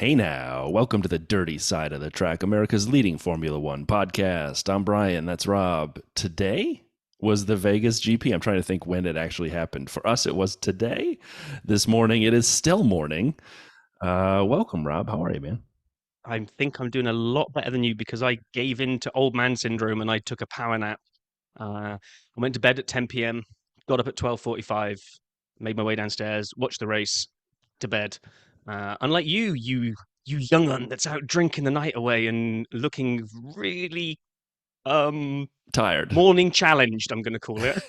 Hey now, welcome to the Dirty Side of the Track, America's leading Formula One podcast. I'm Brian, that's Rob. Today was the Vegas GP. I'm trying to think when it actually happened. For us, it was today. This morning, it is still morning. Welcome, Rob. How are you, man? I think I'm doing a lot better than you because I gave in to old man syndrome and I took a power nap. I went to bed at 10 p.m., got up at 12:45, made my way downstairs, watched the race, to bed. Unlike you young un that's out drinking the night away and looking really um Tired. morning challenged, I'm going to call it.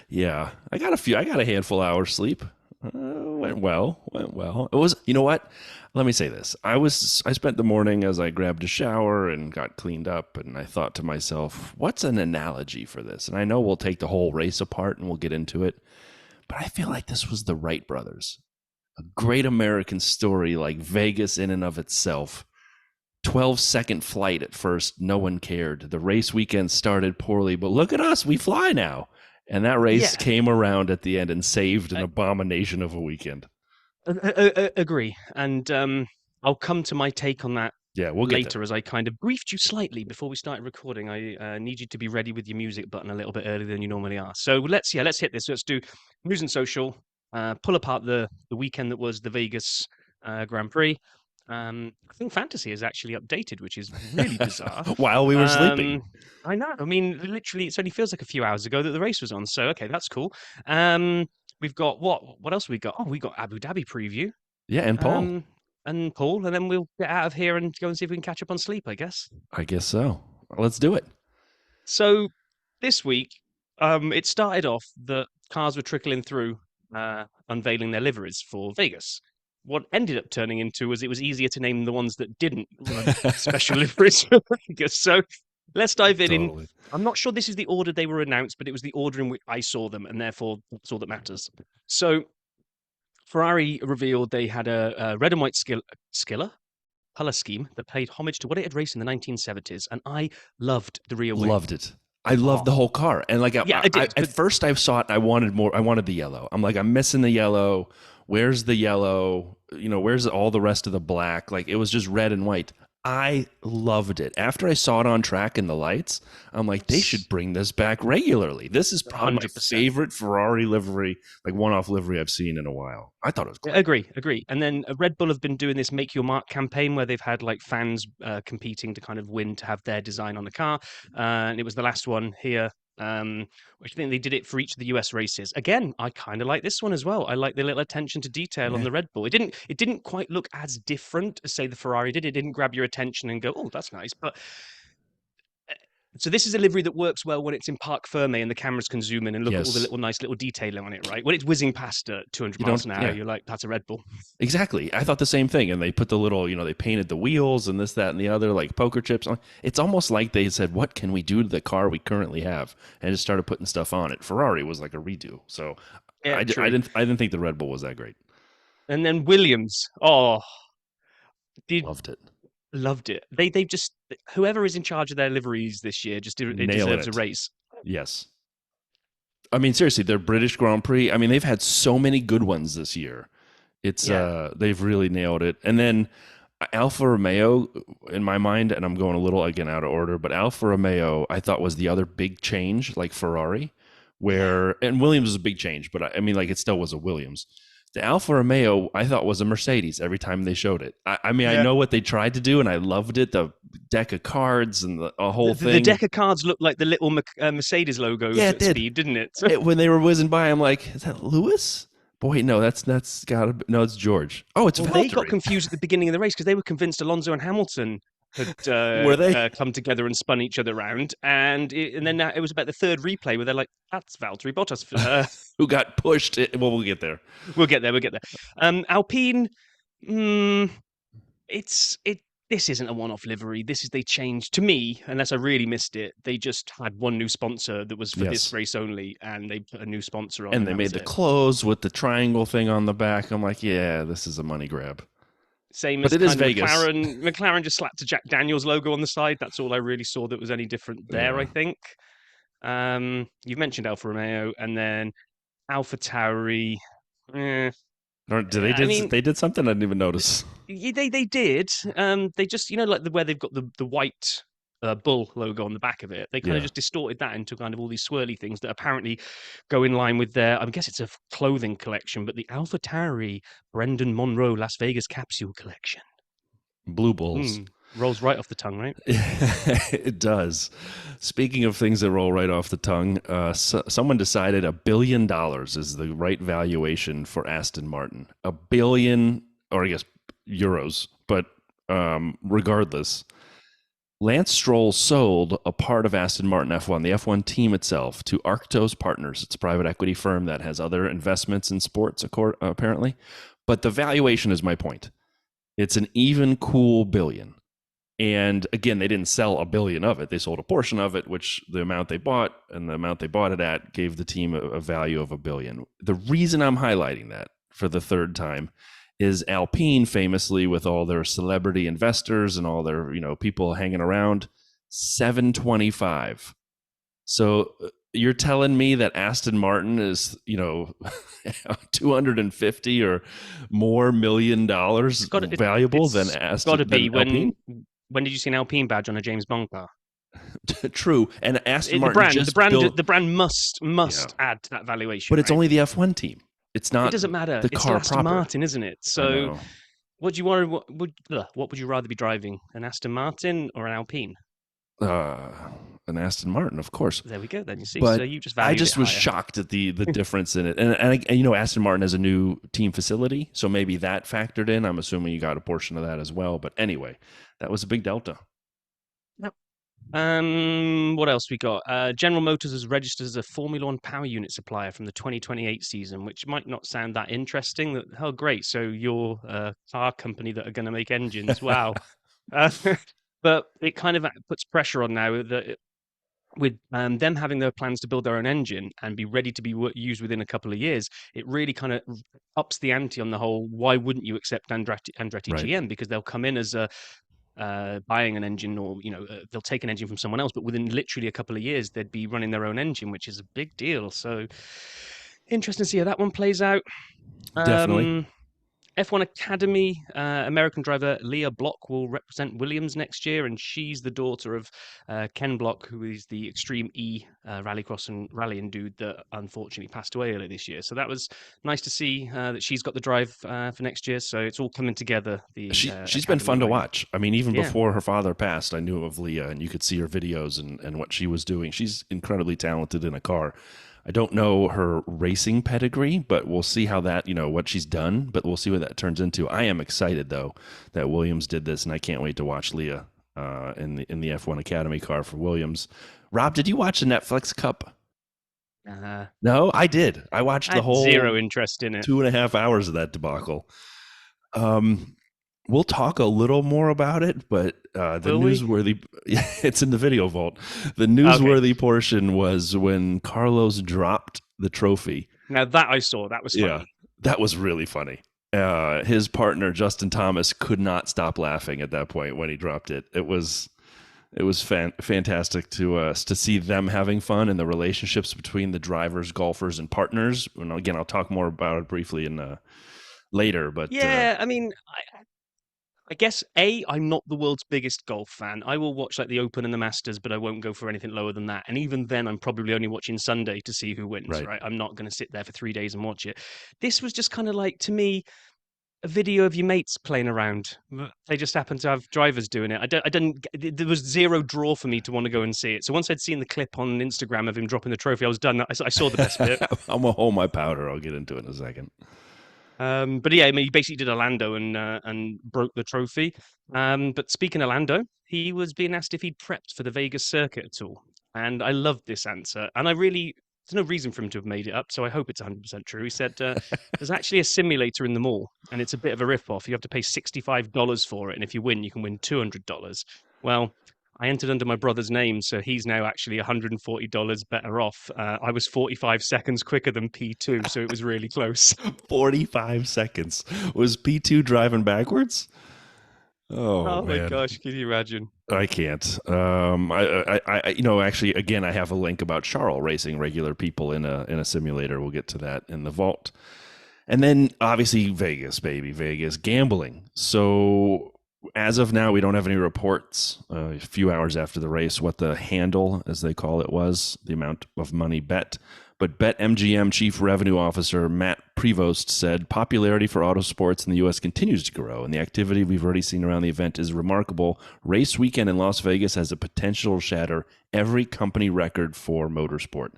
Yeah, I got a handful of hours sleep. Went well. It was, you know what? Let me say this. I spent the morning as I grabbed a shower and got cleaned up, and I thought to myself, what's an analogy for this? And I know we'll take the whole race apart and we'll get into it, but I feel like this was the Wright brothers. A great American story like Vegas in and of itself. 12-second flight at first, no one cared. The race weekend started poorly, but look at us, we fly now. And that race Yeah, came around at the end and saved an abomination of a weekend. agree. And I'll come to my take on that Yeah, we'll get there. later as I kind of briefed you slightly before we started recording. I need you to be ready with your music button a little bit earlier than you normally are. So let's hit this. Let's do news and social. Pull apart the weekend that was the Vegas Grand Prix. I think fantasy is actually updated, which is really bizarre. While we were sleeping. Um, I know. I mean, literally, it only feels like a few hours ago that the race was on. So okay, that's cool. Um, we've got what else we got? Oh, we got Abu Dhabi preview. Yeah, and Paul. Um, and Paul, and then we'll get out of here and go and see if we can catch up on sleep, I guess. I guess so. Let's do it. So this week, it started off that cars were trickling through, unveiling their liveries for Vegas. What ended up turning into was it was easier to name the ones that didn't run special liveries for Vegas. So let's dive in. Totally. I'm not sure this is the order they were announced, but it was the order in which I saw them, and therefore that's all that matters. So Ferrari revealed they had a red and white Skiller color scheme that paid homage to what it had raced in the 1970s, and I loved the rear wing. Loved it. I loved the Oh, whole car. And like yeah, I did. at But first I saw it and I wanted more. I wanted the yellow. I'm like, I'm missing the yellow. Where's the yellow? Where's all the rest of the black? Like it was just red and white. I loved it. After I saw it on track in the lights, I'm like, they should bring this back regularly. This is probably my 100%. favorite Ferrari livery, like one-off livery I've seen in a while. I thought it was great. Agree. And then Red Bull have been doing this Make Your Mark campaign where they've had like fans competing to kind of win to have their design on the car. And it was the last one here, which I think they did it for each of the US races. Again, I kind of like this one as well. I like the little attention to detail on Yeah. the Red Bull. It didn't quite look as different as say the Ferrari did. It didn't grab your attention and go, oh, that's nice. But so this is a livery that works well when it's in park ferme and the cameras can zoom in and look at all the Yes. little nice little detailing on it, right? When it's whizzing past at 200 You miles don't. an hour, Yeah. you're like, that's a Red Bull. Exactly. I thought the same thing. And they put the little, they painted the wheels and this, that, and the other, like poker chips. It's almost like they said, what can we do to the car we currently have? And just started putting stuff on it. Ferrari was like a redo. So Yeah, I true. didn't think the Red Bull was that great. And then Williams, oh, did Loved it. loved it. They just whoever is in charge of their liveries this year just it Nailing deserves a it. race. Yes. I mean, seriously, their British Grand Prix. I mean, they've had so many good ones this year. It's Yeah, they've really nailed it. And then Alfa Romeo, in my mind, and I'm going a little again out of order, but Alfa Romeo I thought was the other big change, like Ferrari, yeah. where and Williams was a big change, but I mean, like it still was a Williams. The Alfa Romeo I thought was a Mercedes every time they showed it. I mean, I Yeah. know what they tried to do, and I loved it. The deck of cards and the a whole The thing. deck of cards looked like the little Mercedes logos Yeah, it at did. speed, didn't it? When they were whizzing by, I'm like, is that Lewis? Boy, no, that's gotta be, no, it's George. Oh, it's Well, they got Valtteri. confused at the beginning of the race because they were convinced Alonso and Hamilton had Were they? come together and spun each other around, and then it was about the third replay where they're like, "That's Valtteri Bottas." Who got pushed? Well, we'll get there. We'll get there. We'll get there. Alpine, mm, it's it. This isn't a one-off livery. This is they changed to me, unless I really missed it. They just had one new sponsor that was for this Yes. race only, and they put a new sponsor on, And and they that was made the it. clothes with the triangle thing on the back. I'm like, yeah, this is a money grab. Same But as it is kind of Vegas. McLaren. McLaren just slapped a Jack Daniels logo on the side. That's all I really saw that was any different there. Yeah. I think. You've mentioned Alfa Romeo, and then Alpha Tauri. Eh, I mean, they did something I didn't even notice. they did. They just like where they've got the white bull logo on the back of it. They kind of Yeah, just distorted that into kind of all these swirly things that apparently go in line with their. I guess it's a clothing collection, but the AlphaTauri Brendan Monroe Las Vegas capsule collection. blue bulls. Mm, rolls right off the tongue, right? It does. Speaking of things that roll right off the tongue, someone decided $1 billion is the right valuation for Aston Martin. A billion, or I guess euros, but regardless, Lance Stroll sold a part of Aston Martin F1, the F1 team itself, to Arctos Partners. It's a private equity firm that has other investments in sports, apparently. But the valuation is my point. It's an even cool billion. And again, they didn't sell a billion of it. They sold a portion of it, which the amount they bought and the amount they bought it at gave the team a value of a billion. The reason I'm highlighting that for the third time is Alpine, famously with all their celebrity investors and all their people hanging around, 725. So you're telling me that Aston Martin is 250 or more $1 million valuable than It's got to be Alpine? When did you see an Alpine badge on a James Bond car? True, and Aston The Martin brand, just built, the brand must yeah, add to that valuation, but it's right? only the F1 team. It's It not doesn't matter. the It's still car Aston proper. Martin, isn't it? I So, know. what do you want? What would you rather be driving, an Aston Martin or an Alpine? Uh, an Aston Martin, of course. There we go. Then you see. So But you just I valued it just was higher. shocked at the difference in it, and Aston Martin has a new team facility, so maybe that factored in. I'm assuming you got a portion of that as well. But anyway, that was a big delta. Yep. What else we got? General Motors is registered as a Formula One power unit supplier from the 2028 season, which might not sound that interesting. Oh, great! So you're a car company that are going to make engines. Wow. Uh, but it kind of puts pressure on now that with them having their plans to build their own engine and be ready to be used within a couple of years, it really kind of ups the ante on the whole. Why wouldn't you accept Andretti Right. GM? Because they'll come in as a buying an engine, or they'll take an engine from someone else, but within literally a couple of years they'd be running their own engine, which is a big deal. So interesting to see how that one plays out. Definitely. um F1 Academy, American driver Leah Block will represent Williams next year, and she's the daughter of Ken Block, who is the Extreme E rallycross and rallying dude that unfortunately passed away earlier this year. So that was nice to see that she's got the drive for next year. So it's all coming together. The She's been Academy fun to lineup. watch. I mean, even Yeah. before her father passed, I knew of Leah, and you could see her videos and what she was doing. She's incredibly talented in a car. I don't know her racing pedigree, but we'll see how that, what she's done, but we'll see what that turns into. I am excited, though, that Williams did this, and I can't wait to watch Leah in the F1 Academy car for Williams. Rob, did you watch the Netflix Cup? No, I did. I watched I the had whole zero interest in it. 2.5 hours of that debacle. We'll talk a little more about it, but the Will we? newsworthy, it's in the video vault. The newsworthy portion was when Carlos dropped the trophy. Now that I saw, that was Yeah, funny. that was really funny. His partner, Justin Thomas, could not stop laughing at that point when he dropped it. It was fantastic to see them having fun and the relationships between the drivers, golfers, and partners. And again, I'll talk more about it briefly in later. But Yeah, I mean, I guess I'm not the world's biggest golf fan. I will watch like the Open and the Masters, but I won't go for anything lower than that. And even then, I'm probably only watching Sunday to see who wins. right. Right? I'm not going to sit there for 3 days and watch it. This was just kind of like, to me, a video of your mates playing around. They just happened to have drivers doing it. I didn't. There was zero draw for me to want to go and see it. So once I'd seen the clip on Instagram of him dropping the trophy, I was done. I saw the best bit. I'm gonna hold my powder. I'll get into it in a second. But yeah, I mean, he basically did a Lando and broke the trophy. But speaking of Lando, he was being asked if he'd prepped for the Vegas circuit at all, and I loved this answer. And there's no reason for him to have made it up, so I hope it's 100% true. He said, "There's actually a simulator in the mall, and it's a bit of a rip-off. You have to pay $65 for it, and if you win, you can win $200. Well." I entered under my brother's name, so he's now actually $140 better off. I was 45 seconds quicker than P2, so it was really close. 45 seconds. Was P2 driving backwards? Oh my Man. gosh, can you imagine? I can't. Actually, again, I have a link about Charles racing regular people in a simulator. We'll get to that in the vault. And then obviously Vegas, baby, Vegas gambling. So as of now, we don't have any reports. A few hours after the race, what the handle, as they call it, was the amount of money bet. But BetMGM Chief Revenue Officer Matt Prevost said popularity for auto sports in the U.S. continues to grow, and the activity we've already seen around the event is remarkable. Race weekend in Las Vegas has the potential to shatter every company record for motorsport.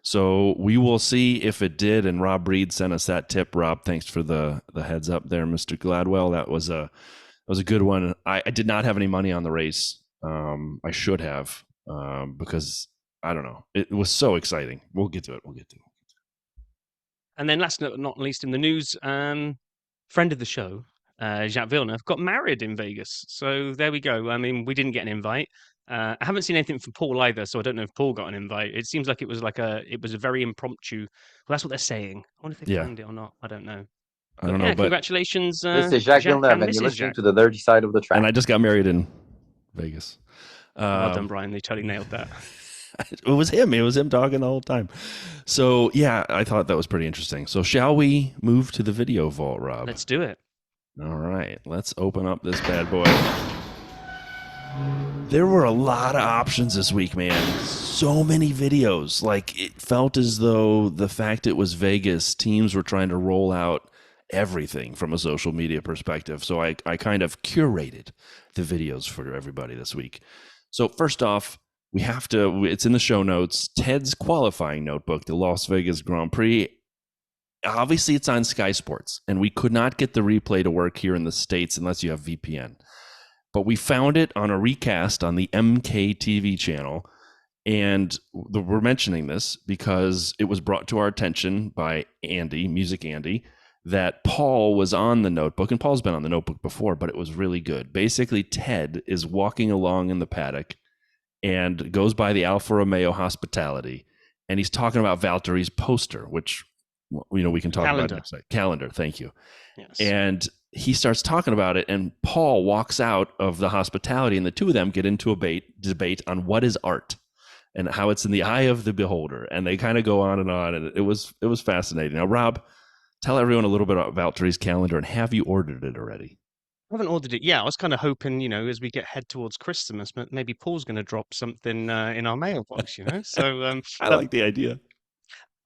So we will see if it did. And Rob Reed sent us that tip. Rob, thanks for the heads up there, Mr. Gladwell. That was a good one. I did not have any money on the race. I should have because I don't know. It was so exciting. We'll get to it. And then last but not least in the news, friend of the show, Jacques Villeneuve, got married in Vegas. So there we go. I mean, we didn't get an invite. I haven't seen anything from Paul either, so I don't know if Paul got an invite. It seems like it was a very impromptu. Well, that's what they're saying. I wonder if they Yeah, planned it or not. I don't know. I But don't know, yeah, but congratulations, This is Jacques Jacques Villeneuve, and and you're Mrs. listening Jacques. to the dirty side of the track. and I just got married in Vegas. Well done, Brian. They totally nailed that. It was him. It was him talking the whole time. So yeah, I thought that was pretty interesting. So shall we move to the video vault, Rob? Let's do it. All right, let's open up this bad boy. There were a lot of options this week, man. So many videos. Like, it felt as though the fact it was Vegas, teams were trying to roll out everything from a social media perspective. So I kind of curated the videos for everybody this week. So first off, we have to, it's in the show notes, Ted's qualifying notebook, the Las Vegas Grand Prix. Obviously, it's on Sky Sports, and we could not get the replay to work here in the States unless you have VPN. But we found it on a recast on the MKTV channel. And we're mentioning this because it was brought to our attention by Andy, Music Andy, that Paul was on the notebook. And Paul's been on the notebook before, but it was really good. Basically, Ted is walking along in the paddock and goes by the Alfa Romeo Hospitality. And he's talking about Valtteri's poster, which, we can talk about next night. Calendar, thank you. Yes. And he starts talking about it, and Paul walks out of the hospitality, and the two of them get into a debate on what is art and how it's in the eye of the beholder. And they kind of go on, and it was fascinating. Now, Rob, tell everyone a little bit about Valtteri's calendar, and have you ordered it already? I haven't ordered it yet. I was kind of hoping, as we head towards Christmas, maybe Paul's going to drop something in our mailbox, So I like the idea.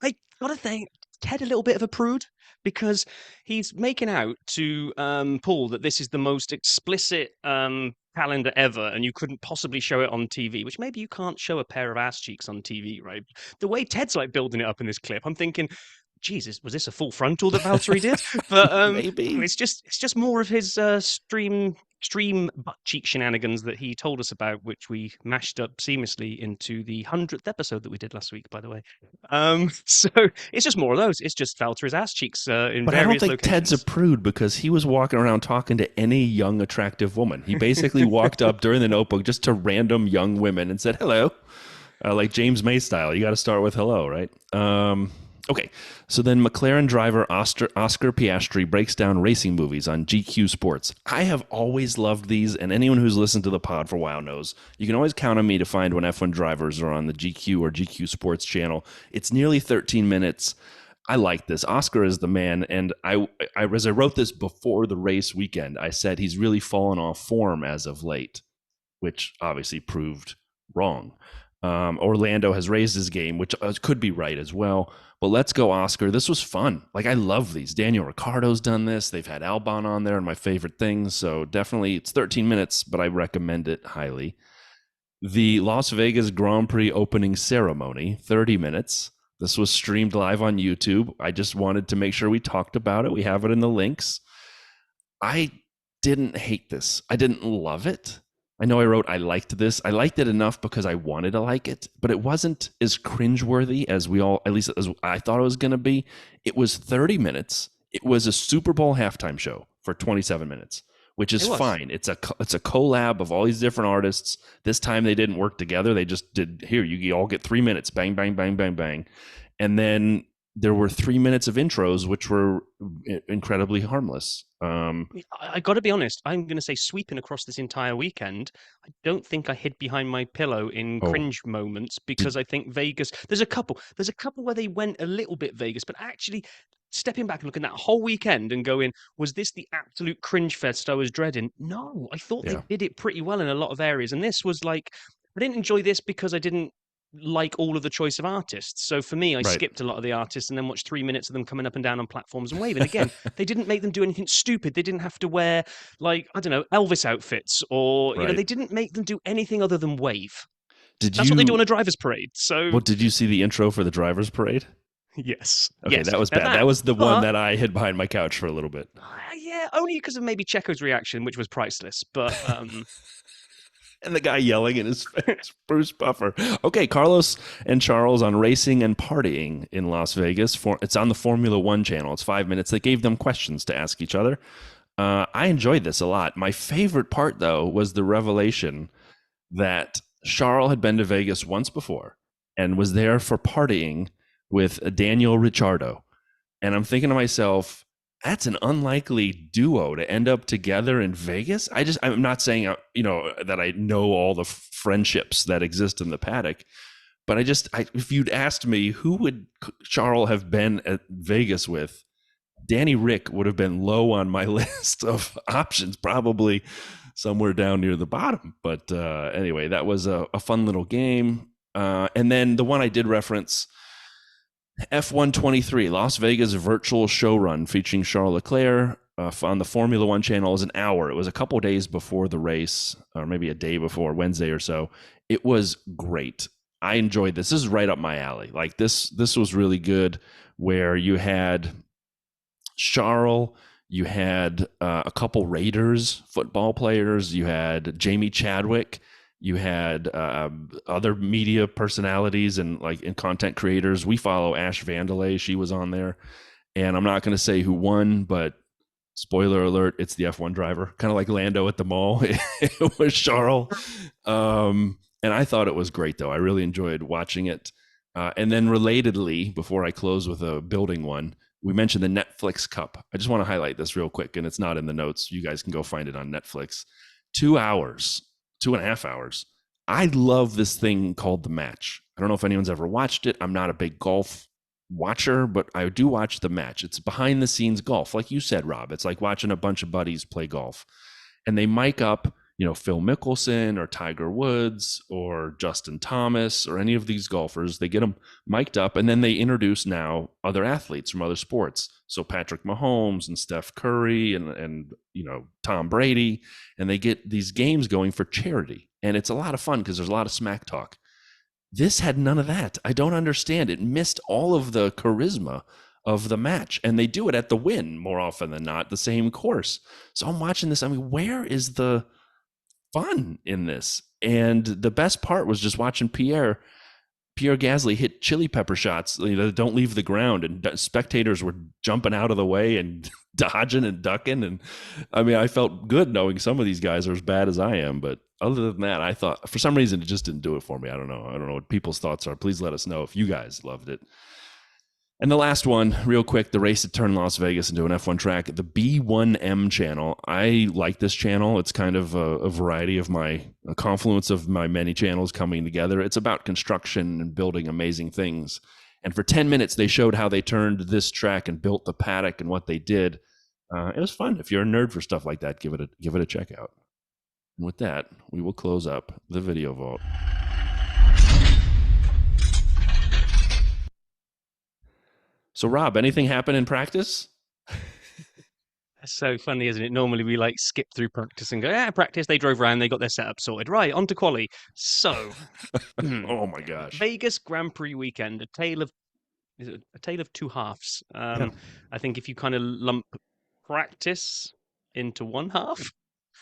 I gotta think Ted a little bit of a prude because he's making out to Paul that this is the most explicit calendar ever, and you couldn't possibly show it on TV. Which maybe you can't show a pair of ass cheeks on TV, right? The way Ted's like building it up in this clip, I'm thinking, Jesus, was this a full frontal that Valtteri did? But Maybe. it's just more of his stream butt cheek shenanigans that he told us about, which we mashed up seamlessly into the 100th episode that we did last week, by the way. So it's just more of those. It's just Valtteri's ass cheeks in but I various don't think locations. Ted's a prude because he was walking around talking to any young, attractive woman. He basically walked up during the notebook just to random young women and said, hello, like James May style. You got to start with hello, right? Okay, so then McLaren driver Oscar Piastri breaks down racing movies on GQ Sports. I have always loved these, and anyone who's listened to the pod for a while knows you can always count on me to find when F1 drivers are on the GQ or GQ Sports channel. It's nearly 13 minutes. I like this. Oscar is the man, and I as I wrote this before the race weekend, I said he's really fallen off form as of late, which obviously proved wrong. Orlando has raised his game, which could be right as well. But let's go, Oscar. This was fun. Like, I love these. Daniel Ricciardo's done this. They've had Albon on there and my favorite things. So definitely, it's 13 minutes, but I recommend it highly. The Las Vegas Grand Prix opening ceremony, 30 minutes. This was streamed live on YouTube. I just wanted to make sure we talked about it. We have it in the links. I didn't hate this. I didn't love it. I know I wrote I liked this. I liked it enough because I wanted to like it, but it wasn't as cringeworthy as at least as I thought it was going to be. It was 30 minutes. It was a Super Bowl halftime show for 27 minutes, which is fine. It's a collab of all these different artists. This time they didn't work together. They just did, here, you all get 3 minutes, bang, bang, bang, bang, bang. And then there were 3 minutes of intros, which were incredibly harmless. I got to be honest. I'm going to say sweeping across this entire weekend, I don't think I hid behind my pillow in cringe moments because I think Vegas. There's a couple where they went a little bit Vegas, but actually, stepping back and looking at that whole weekend and going, was this the absolute cringe fest I was dreading? No, I thought they Yeah. did it pretty well in a lot of areas. And this was like, I didn't enjoy this because I didn't like all of the choice of artists. So for me, I Right. skipped a lot of the artists and then watched 3 minutes of them coming up and down on platforms and waving. Again, they didn't make them do anything stupid. They didn't have to wear, like, I don't know, Elvis outfits, or, Right. they didn't make them do anything other than wave. Did That's what they do on you a driver's parade. So, Well, did you see the intro for the driver's parade? yes, Okay, yes. that was Now bad. That was the one but that I hid behind my couch for a little bit. yeah, only because of maybe Checo's reaction, which was priceless. But And the guy yelling in his face, Bruce Buffer. Okay, Carlos and Charles on racing and partying in Las Vegas. It's on the Formula One channel. It's 5 minutes. They gave them questions to ask each other. I enjoyed this a lot. My favorite part, though, was the revelation that Charles had been to Vegas once before and was there for partying with Daniel Ricciardo. And I'm thinking to myself, that's an unlikely duo to end up together in Vegas. I'm not saying, that I know all the friendships that exist in the paddock, but if you'd asked me who would Charles have been at Vegas with, Danny Rick would have been low on my list of options, probably somewhere down near the bottom. But anyway, that was a fun little game. And then the one I did reference, F123, Las Vegas virtual show run featuring Charles Leclerc on the Formula One channel, is an hour. It was a couple days before the race, or maybe a day before, Wednesday or so. It was great. I enjoyed this. This is right up my alley. Like this was really good, where you had Charles, you had a couple Raiders football players, you had Jamie Chadwick, you had other media personalities and content creators. We follow Ash Vandalay. She was on there. And I'm not going to say who won, but spoiler alert, it's the F1 driver, kind of like Lando at the mall. It was Charles. And I thought it was great, though. I really enjoyed watching it. And then relatedly, before I close with a building one, we mentioned the Netflix Cup. I just want to highlight this real quick, and it's not in the notes. You guys can go find it on Netflix. 2 hours, 2.5 hours. I love this thing called The Match. I don't know if anyone's ever watched it. I'm not a big golf watcher, but I do watch The Match. It's behind the scenes golf. Like you said, Rob, it's like watching a bunch of buddies play golf. And they mic up, Phil Mickelson or Tiger Woods or Justin Thomas or any of these golfers. They get them mic'd up, and then they introduce now other athletes from other sports. So Patrick Mahomes and Steph Curry and Tom Brady, and they get these games going for charity. And it's a lot of fun because there's a lot of smack talk. This had none of that. I don't understand. It missed all of the charisma of the match, and they do it at the Wynn more often than not, the same course. So I'm watching this. I mean, where is the fun in this? And the best part was just watching Pierre Gasly hit chili pepper shots that don't leave the ground, and spectators were jumping out of the way and dodging and ducking. And I mean, I felt good knowing some of these guys are as bad as I am, but other than that, I thought for some reason it just didn't do it for me. I don't know what people's thoughts are. Please let us know if you guys loved it. And the last one, real quick, the race that turned Las Vegas into an F1 track, the B1M channel. I like this channel. It's kind of a variety of a confluence of my many channels coming together. It's about construction and building amazing things. And for 10 minutes, they showed how they turned this track and built the paddock and what they did. It was fun. If you're a nerd for stuff like that, give it a check out. And with that, we will close up the video vault. So, Rob, anything happen in practice? that's so funny, isn't it? Normally we skip through practice and go, practice. They drove around, they got their setup sorted. Right, on to quali. So, Oh my gosh. Vegas Grand Prix weekend, is it a tale of two halves? Yeah. I think if you kind of lump practice into one half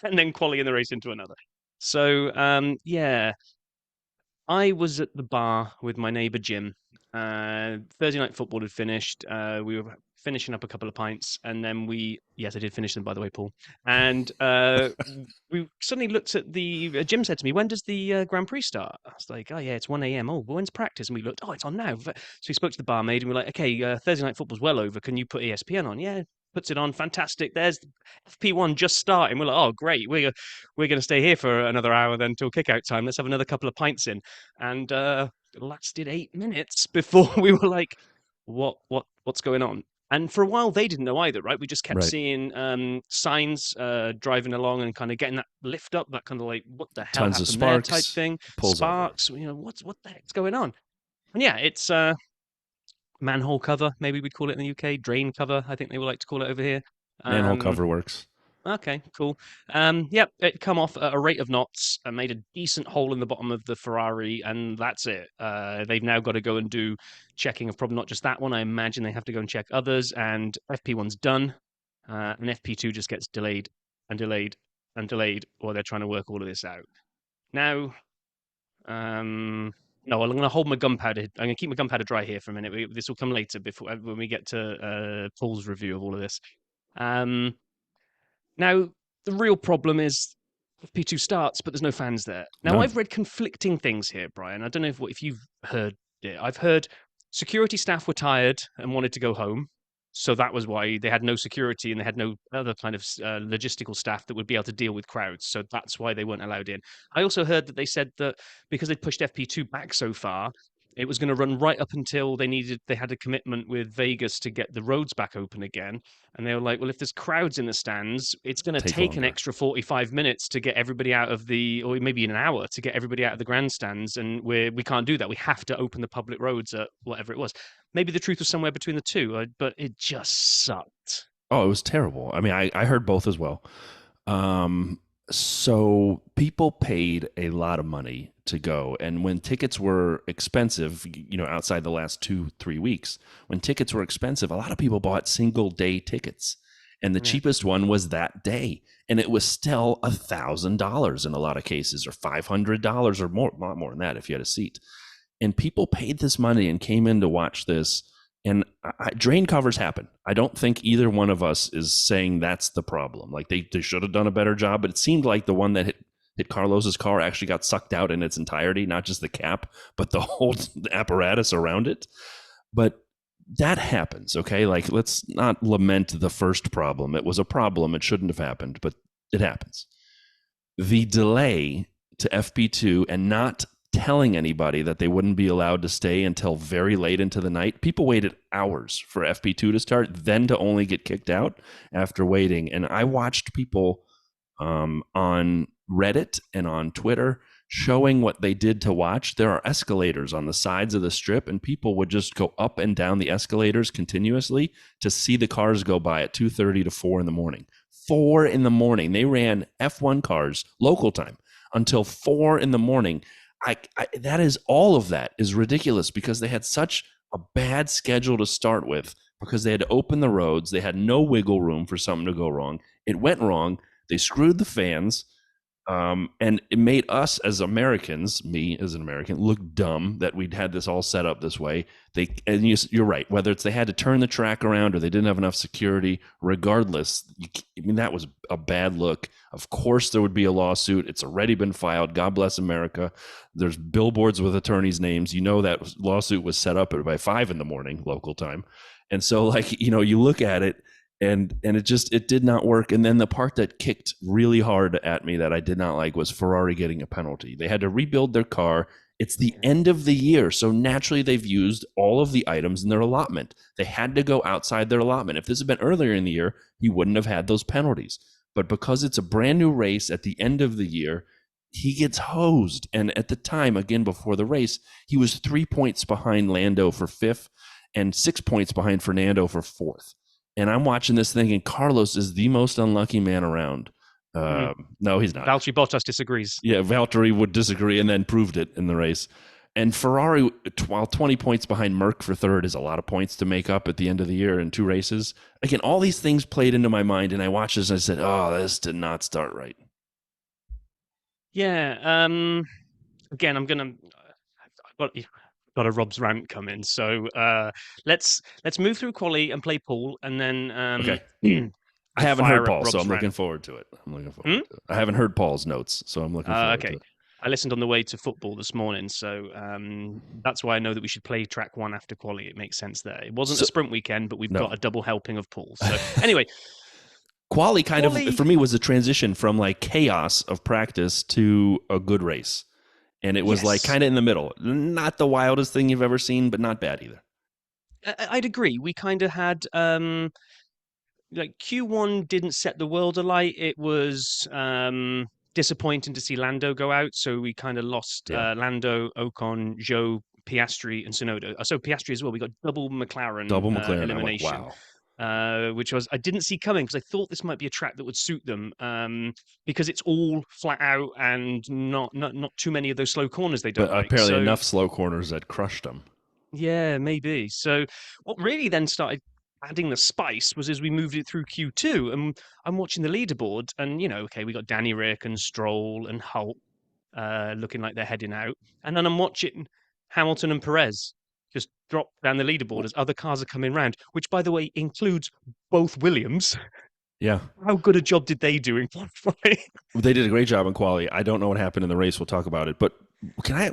and then quali in the race into another. So, yeah, I was at the bar with my neighbour Jim. Thursday night football had finished. We were finishing up a couple of pints, and then yes, I did finish them, by the way, Paul. And we suddenly looked at Jim said to me, "When does the Grand Prix start?" I was like, "Oh yeah, it's 1 a.m. Oh, but when's practice?" And we looked, "Oh, it's on now." So we spoke to the barmaid, and we were like, "Okay, Thursday night football's well over. Can you put ESPN on?" Yeah. Puts it on, fantastic. There's FP1 just starting. We're like, oh, great. We're going to stay here for another hour then till kick-out time. Let's have another couple of pints in. And it lasted 8 minutes before we were like, what's going on? And for a while, they didn't know either, right? We just kept Right. seeing signs driving along and kind of getting that lift up, that kind of like, what the hell Tons of happened there type sparks, thing. pulls over. Sparks, what the heck's going on? And yeah, it's manhole cover, maybe we call it in the UK, drain cover, I think they would like to call it over here. Manhole Um, cover works. okay, cool. Yep, it come off at a rate of knots and made a decent hole in the bottom of the Ferrari, and that's it. They've now got to go and do checking of probably not just that one. I imagine they have to go and check others, and FP1's done, and FP2 just gets delayed and delayed and delayed while they're trying to work all of this out. Now, no, well, I'm going to hold my gunpowder. I'm going to keep my gunpowder dry here for a minute. This will come later before when we get to Paul's review of all of this. Um, Now, the real problem is P2 starts, but there's no fans there. Now, No. I've read conflicting things here, Brian. I don't know if you've heard it. I've heard security staff were tired and wanted to go home. So that was why they had no security and they had no other kind of logistical staff that would be able to deal with crowds. So that's why they weren't allowed in. I also heard that they said that because they'd pushed FP2 back so far, it was going to run right up until they had a commitment with Vegas to get the roads back open again. And they were like, well, if there's crowds in the stands, it's going to Take take an longer. extra 45 minutes to get everybody out of or maybe an hour to get everybody out of the grandstands. And we can't do that. We have to open the public roads at whatever it was. Maybe the truth was somewhere between the two, but it just sucked. Oh, it was terrible. I mean, I heard both as well. So people paid a lot of money to go. And when tickets were expensive, outside the last 2-3 weeks, when tickets were expensive, a lot of people bought single day tickets. And the Yeah. cheapest one was that day. And it was still $1,000 in a lot of cases, or $500 or more, a lot more than that if you had a seat. And people paid this money and came in to watch this. And drain covers happen. I don't think either one of us is saying that's the problem. Like they should have done a better job, but it seemed like the one that hit Carlos's car actually got sucked out in its entirety, not just the cap, but the whole apparatus around it. But that happens, okay? Like let's not lament the first problem. It was a problem. It shouldn't have happened, but it happens. The delay to FP2 and not telling anybody that they wouldn't be allowed to stay until very late into the night. People waited hours for FP2 to start, then to only get kicked out after waiting. And I watched people on Reddit and on Twitter showing what they did to watch. There are escalators on the sides of the strip, and people would just go up and down the escalators continuously to see the cars go by at 2:30 to 4 in the morning. 4 in the morning. They ran F1 cars local time until 4 in the morning. That is all of that is ridiculous because they had such a bad schedule to start with because they had to open the roads. They had no wiggle room for something to go wrong. It went wrong. They screwed the fans. And it made us as Americans, me as an American, look dumb that we'd had this all set up this way. You're right. Whether it's they had to turn the track around or they didn't have enough security, regardless, that was a bad look. Of course, there would be a lawsuit. It's already been filed. God bless America. There's billboards with attorneys' names. That lawsuit was set up by 5 in the morning local time, and so you look at it. And it did not work. And then the part that kicked really hard at me that I did not like was Ferrari getting a penalty. They had to rebuild their car. It's the end of the year. So naturally they've used all of the items in their allotment. They had to go outside their allotment. If this had been earlier in the year, he wouldn't have had those penalties. But because it's a brand new race at the end of the year, he gets hosed. And at the time, again, before the race, he was 3 points behind Lando for 5th and 6 points behind Fernando for 4th. And I'm watching this thinking Carlos is the most unlucky man around. No, he's not. Valtteri Bottas disagrees. Yeah, Valtteri would disagree and then proved it in the race. And Ferrari, while 20 points behind Merck for 3rd is a lot of points to make up at the end of the year in 2 races. Again, all these things played into my mind, and I watched this and I said, oh, this did not start right. Yeah. Again, I've got a Rob's rant coming. So let's move through quali and play Paul, and then Okay. I haven't heard Paul, so I'm rant. looking forward to it. I haven't heard Paul's notes, so I'm looking forward to it. I listened on the way to football this morning, so that's why I know that we should play track 1 after quali. It makes sense there. It wasn't a sprint weekend, but we've got a double helping of Paul. So anyway. Quali of, for me, was a transition from like chaos of practice to a good race. And it was like kind of in the middle. Not the wildest thing you've ever seen, but not bad either. I'd agree. We kind of had like Q1 didn't set the world alight. It was disappointing to see Lando go out, so we kind of lost Yeah. Lando, Ocon, Zhou, Piastri, and Tsunoda. So Piastri as well. We got double McLaren Double McLaren. I'm like, elimination, wow. which was I didn't see coming because I thought this might be a track that would suit them because it's all flat out and not too many of those slow corners they But don't like. apparently So enough slow corners that crushed them. yeah, maybe. So what really then started adding the spice was as we moved it through Q2, and I'm watching the leaderboard, and okay, we got Danny Rick and Stroll and Hulk looking like they're heading out, and then I'm watching Hamilton and Perez just drop down the leaderboard as other cars are coming round, which by the way includes both Williams. Yeah. How good a job did they do in qualifying? They did a great job in quali. I don't know what happened in the race. We'll talk about it. But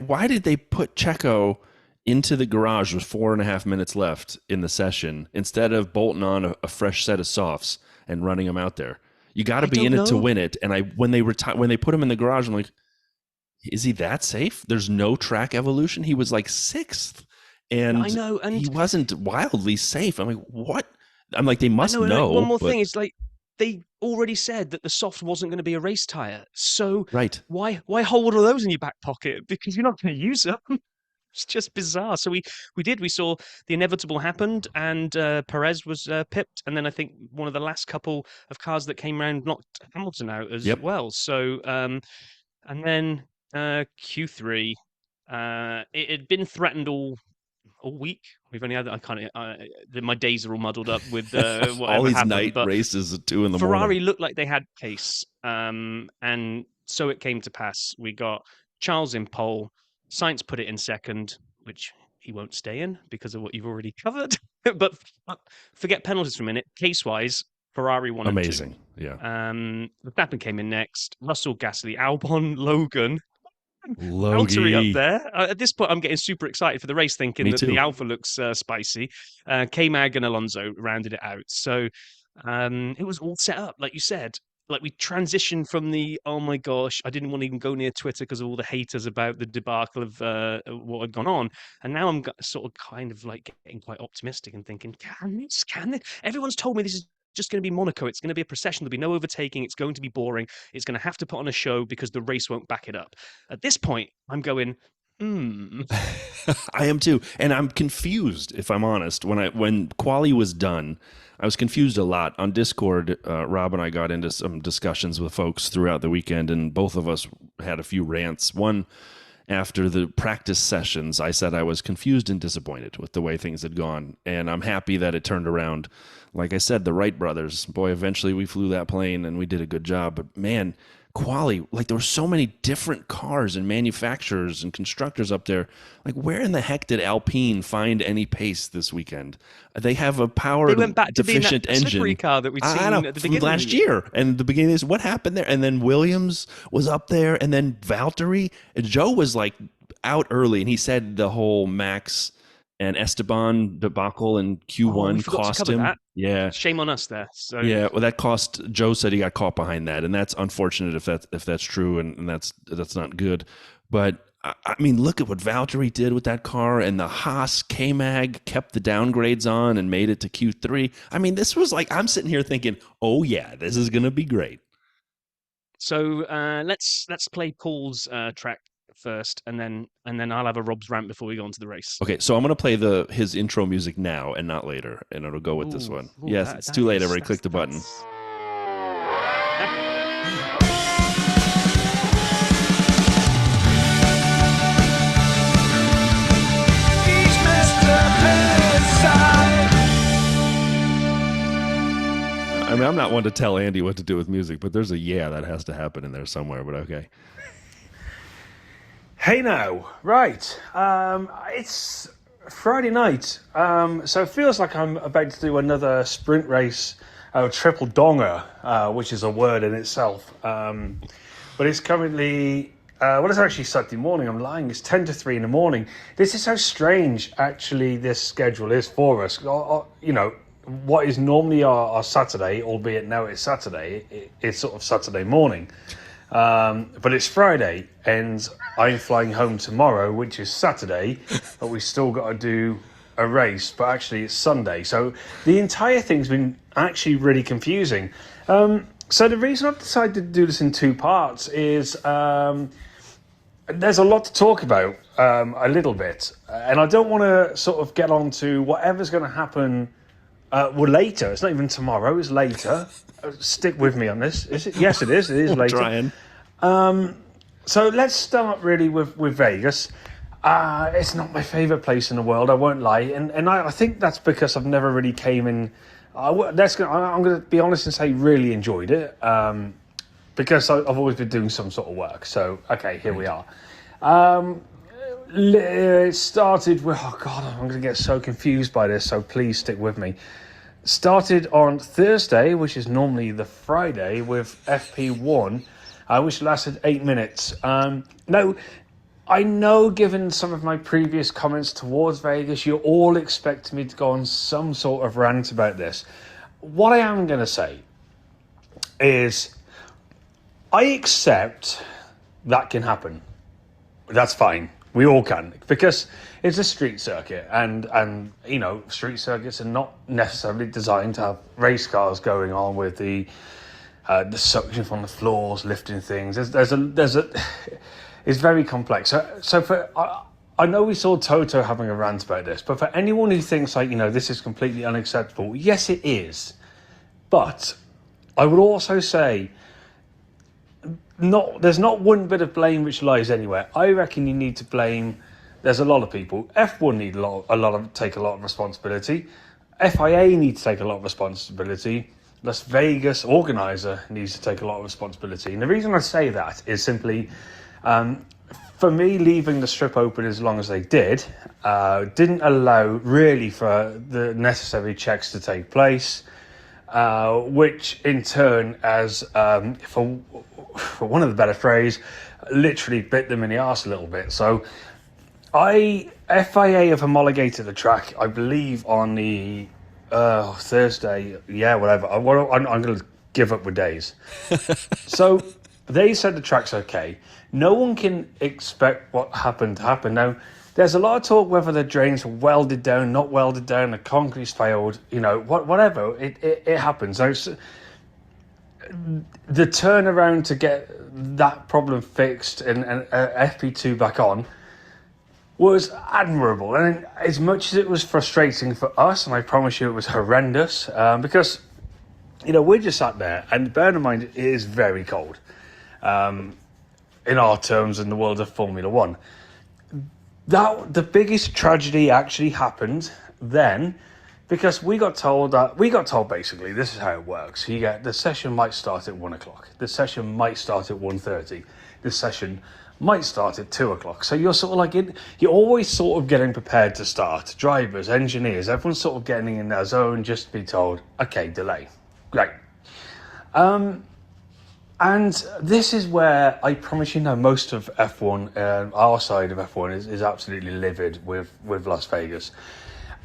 why did they put Checo into the garage with 4.5 minutes left in the session instead of bolting on a fresh set of softs and running him out there? You got to I be don't in it to know. win it. And when they put him in the garage, I'm like, is he that safe? There's no track evolution. He was like sixth, and I know, he and wasn't wildly safe. I'm like, what? I'm like, they must I know. And like, one know, more but thing is like they already said that the soft wasn't going to be a race tire. So right. why hold all those in your back pocket? Because you're not going to use them. It's just bizarre. So we saw the inevitable happened, and Perez was pipped, and then I think one of the last couple of cars that came around knocked Hamilton out as Yep. well. So and then Q3, it had been threatened all week. We've only had my days are all muddled up with All whatever these happened, night but races at 2 a.m. Ferrari looked like they had pace, and so it came to pass. We got Charles in pole, Sainz put it in second, which he won't stay in because of what you've already covered. but forget penalties for a minute. Case wise, Ferrari 1 and 2. Amazing. Yeah. Verstappen came in next. Russell, Gasly, Albon, Logan, Valtteri up Logie. there. At this point, I'm getting super excited for the race, thinking Me that the too. Alpha looks spicy. K-Mag and Alonso rounded it out. So it was all set up, like you said. Like we transitioned from the, oh my gosh, I didn't want to even go near Twitter because of all the haters about the debacle of what had gone on. And now I'm sort of kind of like getting quite optimistic and thinking, can this? Everyone's told me this is just going to be Monaco. It's going to be a procession. There'll be no overtaking. It's going to be boring. It's going to have to put on a show because the race won't back it up. At this point, I'm going, I am too, and I'm confused if I'm honest. When quali was done, I was confused a lot on Discord. Rob and I got into some discussions with folks throughout the weekend, and both of us had a few rants. One, after the practice sessions, I said I was confused and disappointed with the way things had gone, and I'm happy that it turned around. Like I said, the Wright brothers, boy, eventually we flew that plane and we did a good job. But man, quali, like there were so many different cars and manufacturers and constructors up there. Like where in the heck did Alpine find any pace this weekend? They have a power they went back to being deficient that slippery engine. car that we'd I seen know, at the from beginning of last the year. year. And the beginning of this, what happened there? And then Williams was up there, and then Valtteri. And Joe was like out early, and he said the whole Max and Esteban debacle in Oh, we Q1 forgot to cost cover him. that. Yeah. Shame on us there. So Yeah, well, that cost. Joe said he got caught behind that, and that's unfortunate if that's true, and that's not good. But I mean, look at what Valtteri did with that car, and the Haas K-Mag kept the downgrades on and made it to Q3. I mean, this was like I'm sitting here thinking, oh yeah, this is gonna be great. So let's play Paul's track first, and then I'll have a Rob's rant before we go on to the race. Okay, so I'm gonna play his intro music now and not later, and it'll go with this one. Yes, it's too late. I already clicked the button. I mean, I'm not one to tell Andy what to do with music, but there's a that has to happen in there somewhere, but okay. Hey now, right. It's Friday night, so it feels like I'm about to do another sprint race, triple donger, which is a word in itself. But it's currently, it's actually Saturday morning, I'm lying, it's 10 to 3 in the morning. This is how strange, actually, this schedule is for us. You know, what is normally our Saturday, albeit now it's Saturday, it's sort of Saturday morning. But it's Friday, and I'm flying home tomorrow, which is Saturday, but we still got to do a race, but actually it's Sunday. So the entire thing's been actually really confusing. So the reason I've decided to do this in two parts is there's a lot to talk about, a little bit. And I don't want to sort of get on to whatever's going to happen later. It's not even tomorrow, it's later. Stick with me on this. Is it? Yes, it is. It is later. Trying. So let's start really with Vegas. It's not my favourite place in the world, I won't lie. And I think that's because I've never really came in... I'm going to be honest and say really enjoyed it. Because I've always been doing some sort of work. So, okay, here we are. It started with... Oh, God, I'm going to get so confused by this, so please stick with me. Started on Thursday, which is normally the Friday, with FP1, which lasted 8 minutes. Now, I know given some of my previous comments towards Vegas, you all expect me to go on some sort of rant about this. What I am going to say is I accept that can happen. That's fine. We all can, because it's a street circuit, and you know, street circuits are not necessarily designed to have race cars going on with the suction from the floors, lifting things. There's a it's very complex. So I know we saw Toto having a rant about this, but for anyone who thinks like, you know, this is completely unacceptable, yes, it is. But I would also say, there's not one bit of blame which lies anywhere. I reckon you need to blame. There's a lot of people. F1 need take a lot of responsibility. FIA needs to take a lot of responsibility. Las Vegas organizer needs to take a lot of responsibility. And the reason I say that is simply, for me, leaving the strip open as long as they did, didn't allow really for the necessary checks to take place, which in turn, as for one of the better phrase, literally bit them in the arse a little bit. So FIA have homologated the track, I believe, on the Thursday, yeah, whatever. I'm going to give up with days. So they said the track's okay. No one can expect what happened to happen. Now, there's a lot of talk whether the drains were welded down, not welded down, the concrete's failed, you know, whatever. It happens. So the turnaround to get that problem fixed and FP2 back on was admirable. And as much as it was frustrating for us, and I promise you it was horrendous, because, you know, we're just sat there, and bear in mind, it is very cold in our terms in the world of Formula One. The biggest tragedy actually happened then, because we got told basically this is how it works. The session might start at 1 o'clock. The session might start at 1:30. The session might start at 2 o'clock. So you're sort of like you're always sort of getting prepared to start. Drivers, engineers, everyone's sort of getting in their zone just to be told, okay, delay. Great. And this is where I promise you now most of F1, our side of F1 is absolutely livid with Las Vegas.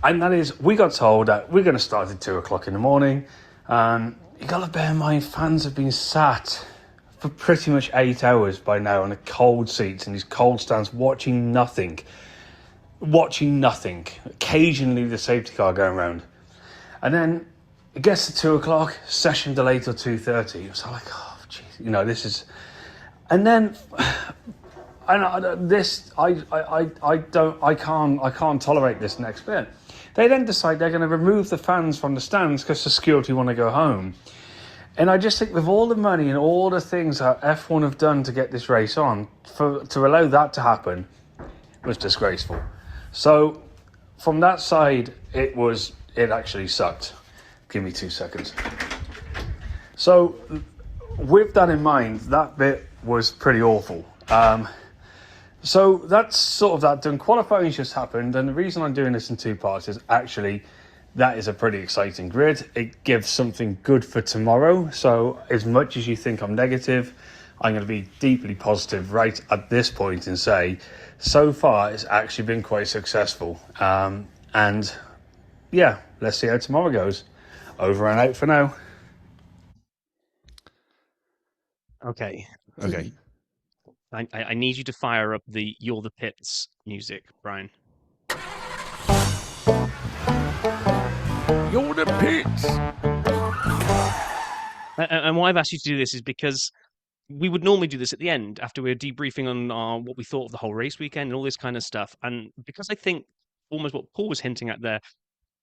And that is, we got told that we're going to start at 2 o'clock in the morning. You got to bear in mind, fans have been sat for pretty much 8 hours by now on the cold seats in these cold stands, watching nothing. Occasionally the safety car going around. And then it gets to 2 o'clock, session delayed till 2:30. It's like, oh, jeez, you know, this is... And then... I can't tolerate this next bit. They then decide they're going to remove the fans from the stands because the security want to go home. And I just think with all the money and all the things that F1 have done to get this race on, to allow that to happen was disgraceful. So from that side, it actually sucked. Give me 2 seconds. So with that in mind, that bit was pretty awful. So that's sort of that done. Qualifying's just happened, and the reason I'm doing this in 2 parts is actually that is a pretty exciting grid. It gives something good for tomorrow. So as much as you think I'm negative, I'm going to be deeply positive right at this point and say, so far it's actually been quite successful. And yeah, let's see how tomorrow goes. Over and out for now. Okay. Okay. I need you to fire up the You're the Pits music, Brian. You're the pits. And why I've asked you to do this is because we would normally do this at the end after we're debriefing on what we thought of the whole race weekend and all this kind of stuff. And because I think almost what Paul was hinting at there,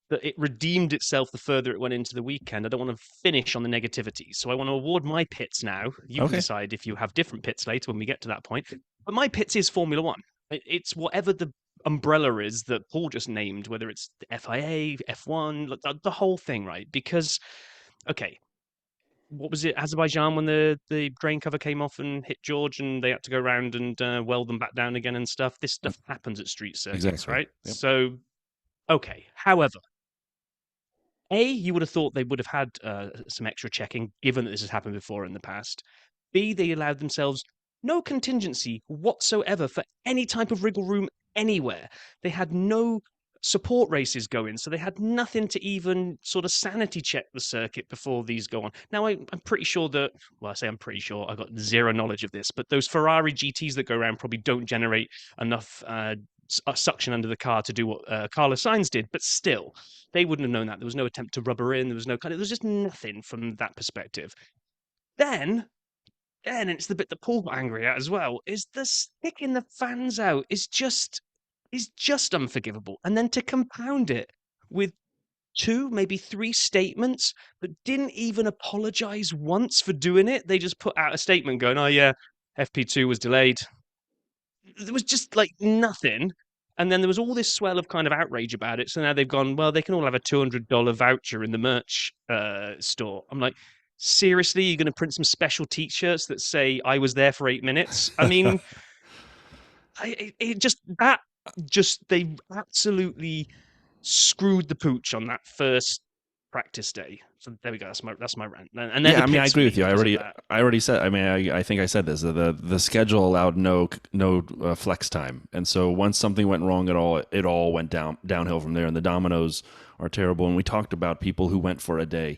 that it redeemed itself the further it went into the weekend. I don't want to finish on the negativities. So I want to award my pits now. You can decide if you have different pits later when we get to that point. But my pits is Formula One. It's whatever the umbrella is that Paul just named, whether it's the FIA, F1, the whole thing, right? Because, okay, what was it, Azerbaijan, when the drain cover came off and hit George and they had to go around and weld them back down again and stuff? This stuff happens at street circuits, Exactly. right? Yep. So, okay. However, you would have thought they would have had some extra checking, given that this has happened before in the past. B, they allowed themselves no contingency whatsoever for any type of wriggle room anywhere. They had no support races going, so they had nothing to even sort of sanity check the circuit before these go on. Now, I'm pretty sure that, well, I say I'm pretty sure, I've got zero knowledge of this, but those Ferrari GTs that go around probably don't generate enough suction under the car to do what Carlos Sainz did, but still, they wouldn't have known that. There was no attempt to rubber in. There was just nothing from that perspective. Then, and it's the bit that Paul got angry at as well, is the sticking the fans out is just unforgivable. And then to compound it with 2, maybe 3 statements that didn't even apologize once for doing it. They just put out a statement going, "Oh yeah, FP2 was delayed." There was just like nothing. And then there was all this swell of kind of outrage about it. So now they've gone, well, they can all have a $200 voucher in the merch store. I'm like, seriously, you're going to print some special T-shirts that say I was there for 8 minutes? I mean, they absolutely screwed the pooch on that first practice day. So there we go. That's my rant. And then yeah, I mean, I agree with you. I already said. I mean, I think I said this. The schedule allowed no flex time, and so once something went wrong at all, it all went downhill from there. And the dominoes are terrible. And we talked about people who went for a day.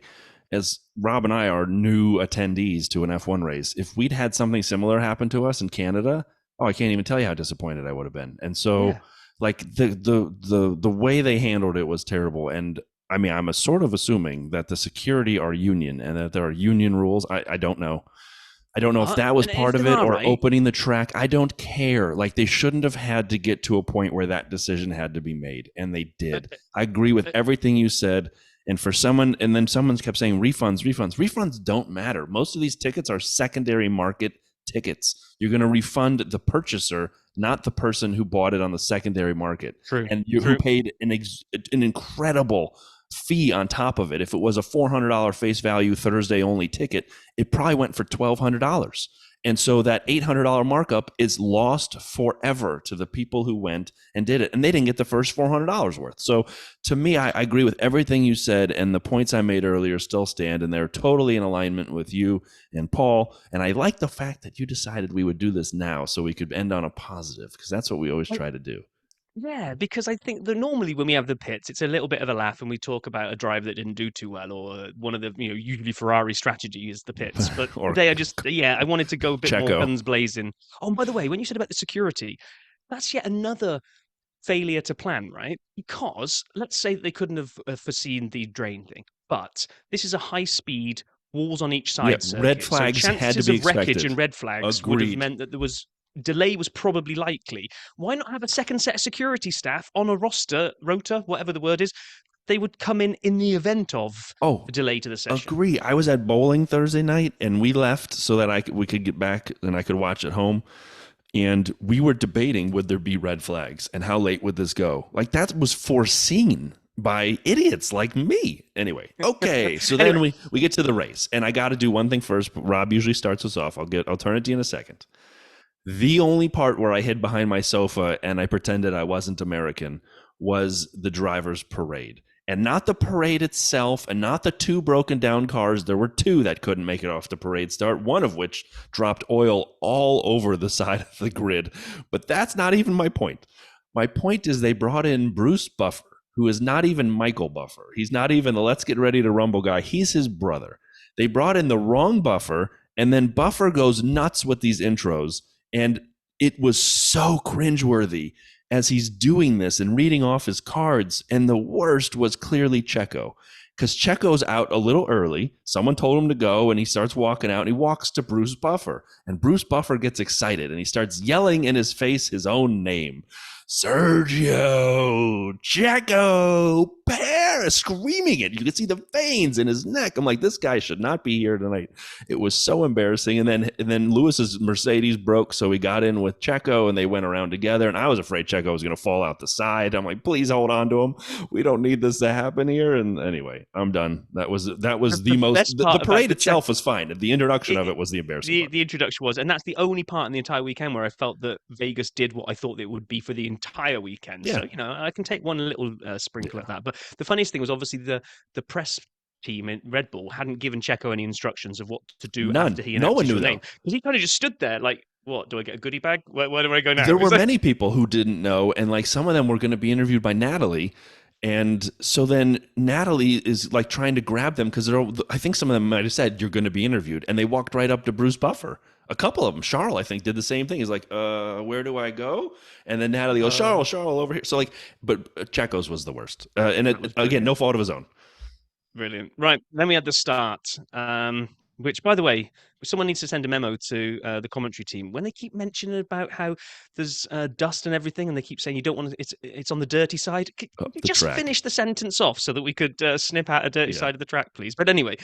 As Rob and I are new attendees to an F1 race, if we'd had something similar happen to us in Canada, I can't even tell you how disappointed I would have been. And so, like the way they handled it was terrible. And I mean, I'm sort of assuming that the security are union and that there are union rules. I don't know. I don't know if that was part of it or opening the track. I don't care. Like, they shouldn't have had to get to a point where that decision had to be made, and they did. I agree with everything you said. And for someone, and then someone kept saying refunds. Refunds don't matter. Most of these tickets are secondary market tickets. You're going to refund the purchaser, not the person who bought it on the secondary market. True. And who paid an incredible fee on top of it. If it was a $400 face value Thursday only ticket, it probably went for $1,200. And so that $800 markup is lost forever to the people who went and did it. And they didn't get the first $400 worth. So to me, I agree with everything you said. And the points I made earlier still stand. And they're totally in alignment with you and Paul. And I like the fact that you decided we would do this now so we could end on a positive, because that's what we always try to do. Yeah, because I think that normally when we have the pits, it's a little bit of a laugh and we talk about a drive that didn't do too well, or one of the, usually Ferrari strategy is the pits. But today I wanted to go a bit more guns blazing. Oh, and by the way, when you said about the security, that's yet another failure to plan, right? Because let's say that they couldn't have foreseen the drain thing, but this is a high speed, walls on each side circuit. Red flags so had to be of wreckage expected. and red flags would have meant that there was delay was probably likely. Why not have a second set of security staff on a rota, whatever the word is? They would come in the event of a delay to the session. Agree. I was at bowling Thursday night, and we left so that we could get back and I could watch at home. And we were debating, would there be red flags and how late would this go? Like, that was foreseen by idiots like me. Anyway, okay. So then we get to the race, and I got to do one thing first. Rob usually starts us off. I'll turn it to you in a second. The only part where I hid behind my sofa and I pretended I wasn't American was the driver's parade. And not the parade itself, and not the 2 broken down cars. There were 2 that couldn't make it off the parade start, one of which dropped oil all over the side of the grid. But that's not even my point. My point is they brought in Bruce Buffer, who is not even Michael Buffer. He's not even the Let's Get Ready to Rumble guy. He's his brother. They brought in the wrong Buffer, and then Buffer goes nuts with these intros. And it was so cringeworthy as he's doing this and reading off his cards. And the worst was clearly Checo. because Checo's out a little early. Someone told him to go, and he starts walking out, and he walks to Bruce Buffer. And Bruce Buffer gets excited, and he starts yelling in his face his own name. Sergio, Checo, Paris, screaming it. You can see the veins in his neck. I'm like, this guy should not be here tonight. It was so embarrassing. And then Lewis's Mercedes broke, so he got in with Checo, and they went around together. And I was afraid Checo was going to fall out the side. I'm like, please hold on to him. We don't need this to happen here. And anyway, I'm done. That was the most. The parade itself was fine. The introduction of it was the embarrassing part. The introduction was, and that's the only part in the entire weekend where I felt that Vegas did what I thought it would be for the entire weekend. Yeah. So, I can take one little sprinkle of that. But the funniest thing was obviously the press team in Red Bull hadn't given Checo any instructions of what to do after he announced his name. Because he kind of just stood there like, what, do I get a goodie bag? Where do I go now? There were many people who didn't know, and like some of them were going to be interviewed by Natalie. And so then Natalie is like trying to grab them because I think some of them might have said, you're going to be interviewed. And they walked right up to Bruce Buffer. A couple of them, Charles, I think, did the same thing. He's like, where do I go? And then Natalie goes, Charles, over here. So like, but Checo's was the worst. Again, no fault of his own. Brilliant. Right. Then we had the start, which, by the way, someone needs to send a memo to the commentary team. When they keep mentioning about how there's dust and everything, and they keep saying you don't want to, it's on the dirty side. Just track. finish the sentence off so that we could snip out a dirty side of the track, please. But anyway,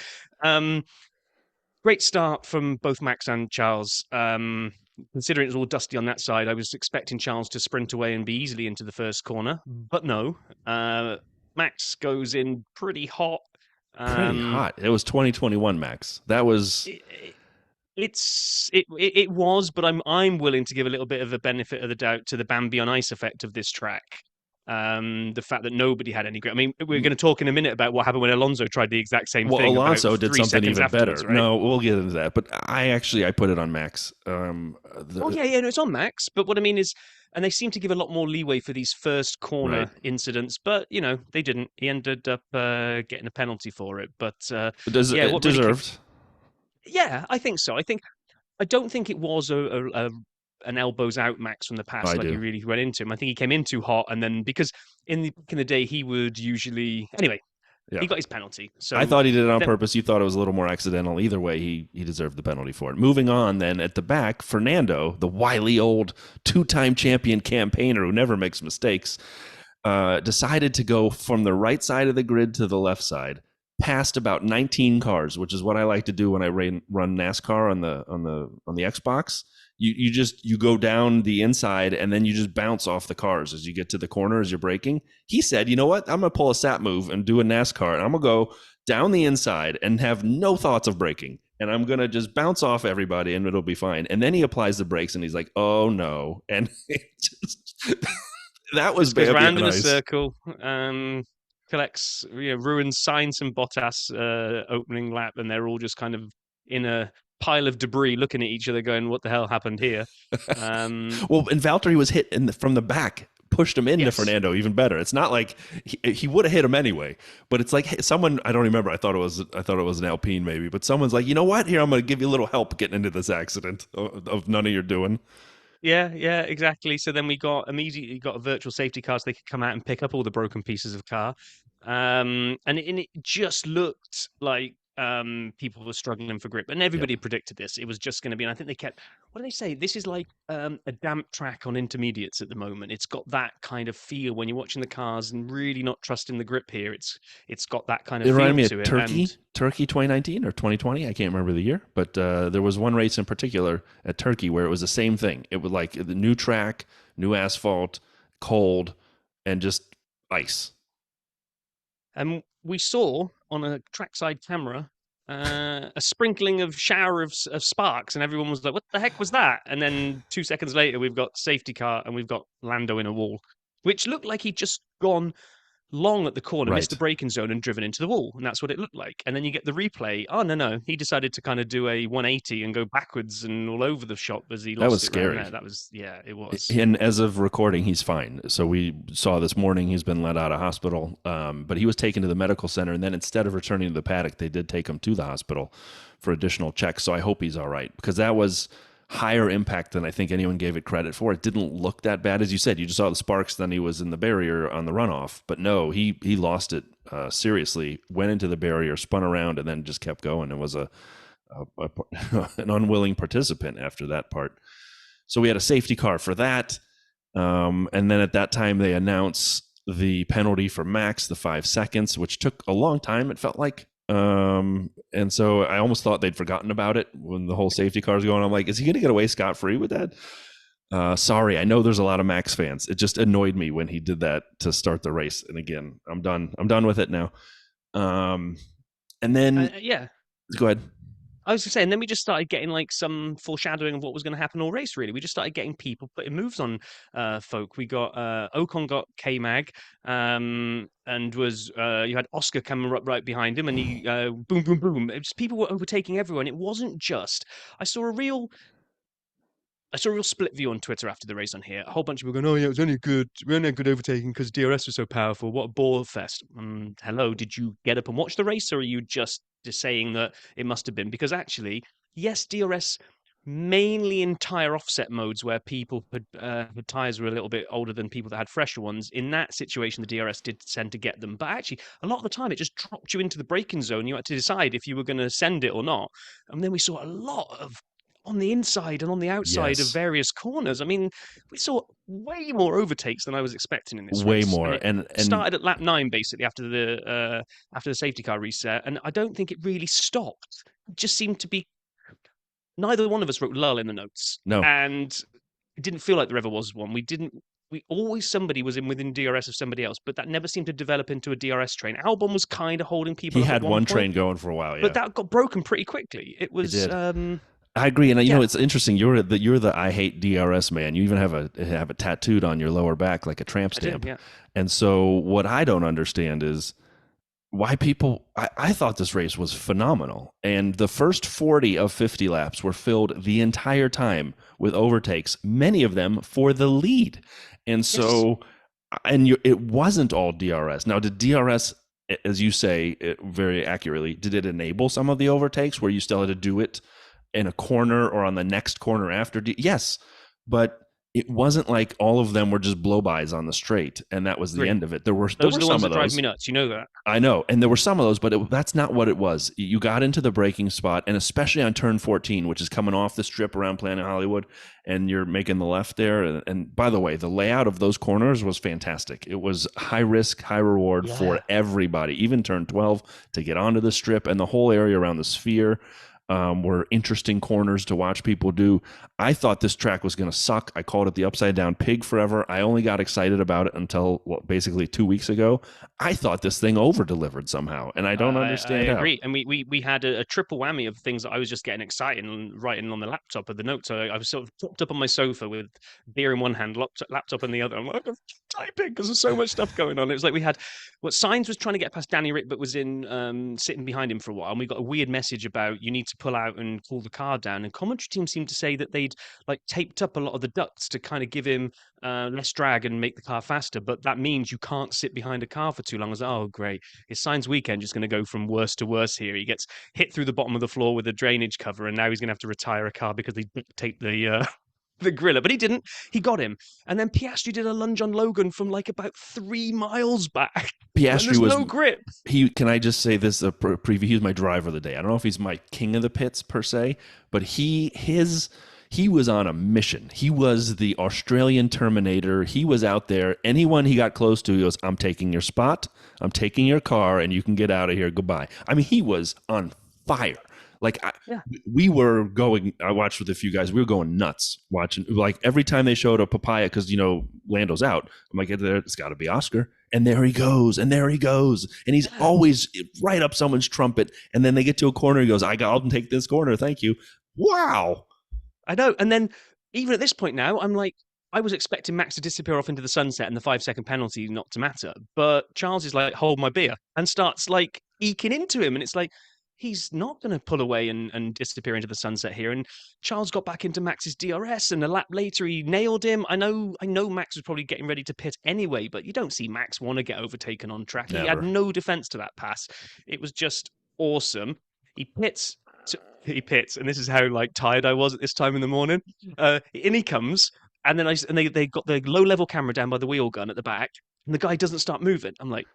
great start from both Max and Charles. Considering it was all dusty on that side, I was expecting Charles to sprint away and be easily into the first corner, but no. Max goes in pretty hot. Pretty hot. It was 2021, Max. That was. It was, but I'm willing to give a little bit of a benefit of the doubt to the Bambi on ice effect of this track. The fact that nobody had any grip. I mean, we're going to talk in a minute about what happened when Alonso tried the exact same thing. Well, Alonso did something even better. Right? No, we'll get into that. But I put it on Max. No, it's on Max. But what I mean is, and they seem to give a lot more leeway for these first corner incidents, but they didn't. He ended up getting a penalty for it. But it deserved. Yeah, I think so. I don't think it was an elbows out Max from the pass he really went into him. I think he came in too hot, and then because in the day he would usually anyway. Yeah. He got his penalty. So I thought he did it on purpose. You thought it was a little more accidental. Either way, he deserved the penalty for it. Moving on, then at the back, Fernando, the wily old two-time champion campaigner who never makes mistakes, decided to go from the right side of the grid to the left side, past about 19 cars, which is what I like to do when I run NASCAR on the Xbox. You go down the inside and then you just bounce off the cars as you get to the corner as you're braking. He said, you know what? I'm going to pull a sap move and do a NASCAR. And I'm going to go down the inside and have no thoughts of braking. And I'm going to just bounce off everybody and it'll be fine. And then he applies the brakes and he's like, oh no. And that was goes round in a circle. Collects, ruins Sainz and Bottas opening lap. And they're all just kind of in a pile of debris looking at each other going, what the hell happened here? Well, and Valtteri was hit from the back, pushed him into Fernando even better. It's not like he would have hit him anyway, but it's like someone, I don't remember, I thought it was an Alpine maybe, but someone's like, you know what, here, I'm going to give you a little help getting into this accident of none of your doing. Yeah, exactly. So then we immediately got a virtual safety car so they could come out and pick up all the broken pieces of car. And it just looked like people were struggling for grip, and everybody predicted this. It was just going to be, and I think they kept, what do they say? This is like a damp track on intermediates at the moment. It's got that kind of feel when you're watching the cars and really not trusting the grip here. It's got that kind of feel to it. It reminded me of Turkey 2019 or 2020. I can't remember the year, but there was one race in particular at Turkey where it was the same thing. It was like the new track, new asphalt, cold, and just ice. And we saw on a trackside camera a sprinkling of shower of sparks, and everyone was like, what the heck was that? And then 2 seconds later, we've got safety car and we've got Lando in a wall, which looked like he'd just gone long at the corner, missed the braking zone and driven into the wall. And that's what it looked like. And then you get the replay. Oh, no. He decided to kind of do a 180 and go backwards and all over the shop as he lost it. That was scary. That was, it was. And as of recording, he's fine. So we saw this morning he's been let out of hospital, but he was taken to the medical center. And then instead of returning to the paddock, they did take him to the hospital for additional checks. So I hope he's all right, because that was higher impact than I think anyone gave it credit for. It didn't look that bad. As you said, you just saw the sparks, then he was in the barrier on the runoff. But no, he lost it seriously, went into the barrier, spun around, and then just kept going. It was an unwilling participant after that part. So we had a safety car for that. And then at that time, they announced the penalty for Max, the 5 seconds, which took a long time, it felt like. And so I almost thought they'd forgotten about it when the whole safety car was going. I'm like, is he going to get away scot-free with that? Sorry, I know there's a lot of Max fans. It just annoyed me when he did that to start the race. And again, I'm done with it now. And then go ahead. I was going to say, and then we just started getting like some foreshadowing of what was going to happen all race, really. We just started getting people putting moves on folk. We got Ocon got K-Mag, and was you had Oscar coming up right behind him, and he boom, boom, boom. It was, people were overtaking everyone. It wasn't just. I saw a real split view on Twitter after the race on here. A whole bunch of people going, "Oh yeah, it was only a good overtaking because DRS was so powerful. What a ball fest!" Hello, did you get up and watch the race, or are you just saying that it must have been? Because actually, yes, DRS mainly in tire offset modes where people the tires were a little bit older than people that had fresher ones. In that situation, the DRS did tend to get them, but actually, a lot of the time, it just dropped you into the braking zone. You had to decide if you were going to send it or not. And then we saw a lot of on the inside and on the outside of various corners. I mean, we saw way more overtakes than I was expecting in this race. Way more. And started at lap 9, basically, after the safety car reset. And I don't think it really stopped. It just seemed to be... Neither one of us wrote lull in the notes. No. And it didn't feel like there ever was one. Somebody was within DRS of somebody else, but that never seemed to develop into a DRS train. Albon was kind of holding people. He up had at one point, train going for a while, yeah. But that got broken pretty quickly. It was... It did. I agree, and you know it's interesting. You're the I hate DRS man. You even have a tattooed on your lower back like a tramp stamp. Yeah. And so what I don't understand is why people. I thought this race was phenomenal, and the first 40 of 50 laps were filled the entire time with overtakes, many of them for the lead. And so, it wasn't all DRS. Now, did DRS, as you say very accurately, did it enable some of the overtakes where you still had to do it in a corner or on the next corner after? Yes, but it wasn't like all of them were just blow-bys on the straight, and that was the end of it. There were the some ones of that drive those. me nuts. You know that. I know, and there were some of those, but that's not what it was. You got into the braking spot, and especially on turn 14, which is coming off the strip around Planet Hollywood, and you're making the left there. And by the way, the layout of those corners was fantastic. It was high risk, high reward for everybody, even turn 12 to get onto the strip, and the whole area around the sphere. Were interesting corners to watch people do. I thought this track was going to suck. I called it the upside down pig forever. I only got excited about it until basically 2 weeks ago. I thought this thing over delivered somehow, and I don't understand. I agree. And we had a triple whammy of things that I was just getting excited and writing on the laptop of the notes. So I was sort of propped up on my sofa with beer in one hand, laptop in the other. I'm like, I'm typing because there's so much stuff going on. It was like we had what Sainz was trying to get past Danny Rick, but was in sitting behind him for a while. And we got a weird message about you need to pull out and cool the car down. And commentary team seemed to say that they'd like taped up a lot of the ducts to kind of give him less drag and make the car faster. But that means you can't sit behind a car for too long. I was like, oh, great. His Sainz weekend just going to go from worse to worse here. He gets hit through the bottom of the floor with a drainage cover, and now he's going to have to retire a car because they taped the griller. But he didn't. He got him. And then Piastri did a lunge on Logan from like about 3 miles back. Piastri was no grip. Can I just say this? A preview. He was my driver of the day. I don't know if he's my king of the pits per se, but he was on a mission. He was the Australian Terminator. He was out there. Anyone he got close to, he goes, "I'm taking your spot. I'm taking your car, and you can get out of here. Goodbye." I mean, he was on fire. Like we were going, I watched with a few guys. We were going nuts watching. Like every time they showed a papaya, because Lando's out. I'm like, it's got to be Oscar, and there he goes, and he's always right up someone's trumpet. And then they get to a corner, he goes, I'll take this corner, thank you. Wow, I know. And then even at this point now, I'm like, I was expecting Max to disappear off into the sunset and the 5-second penalty not to matter, but Charles is like, hold my beer, and starts like eking into him, and it's like, he's not going to pull away and disappear into the sunset here. And Charles got back into Max's DRS, and a lap later he nailed him. I know Max was probably getting ready to pit anyway, but you don't see Max want to get overtaken on track. Never. He had no defense to that pass. It was just awesome. He pits. So he pits, and this is how like tired I was at this time in the morning. In he comes, and then they got the low level camera down by the wheel gun at the back, and the guy doesn't start moving. I'm like,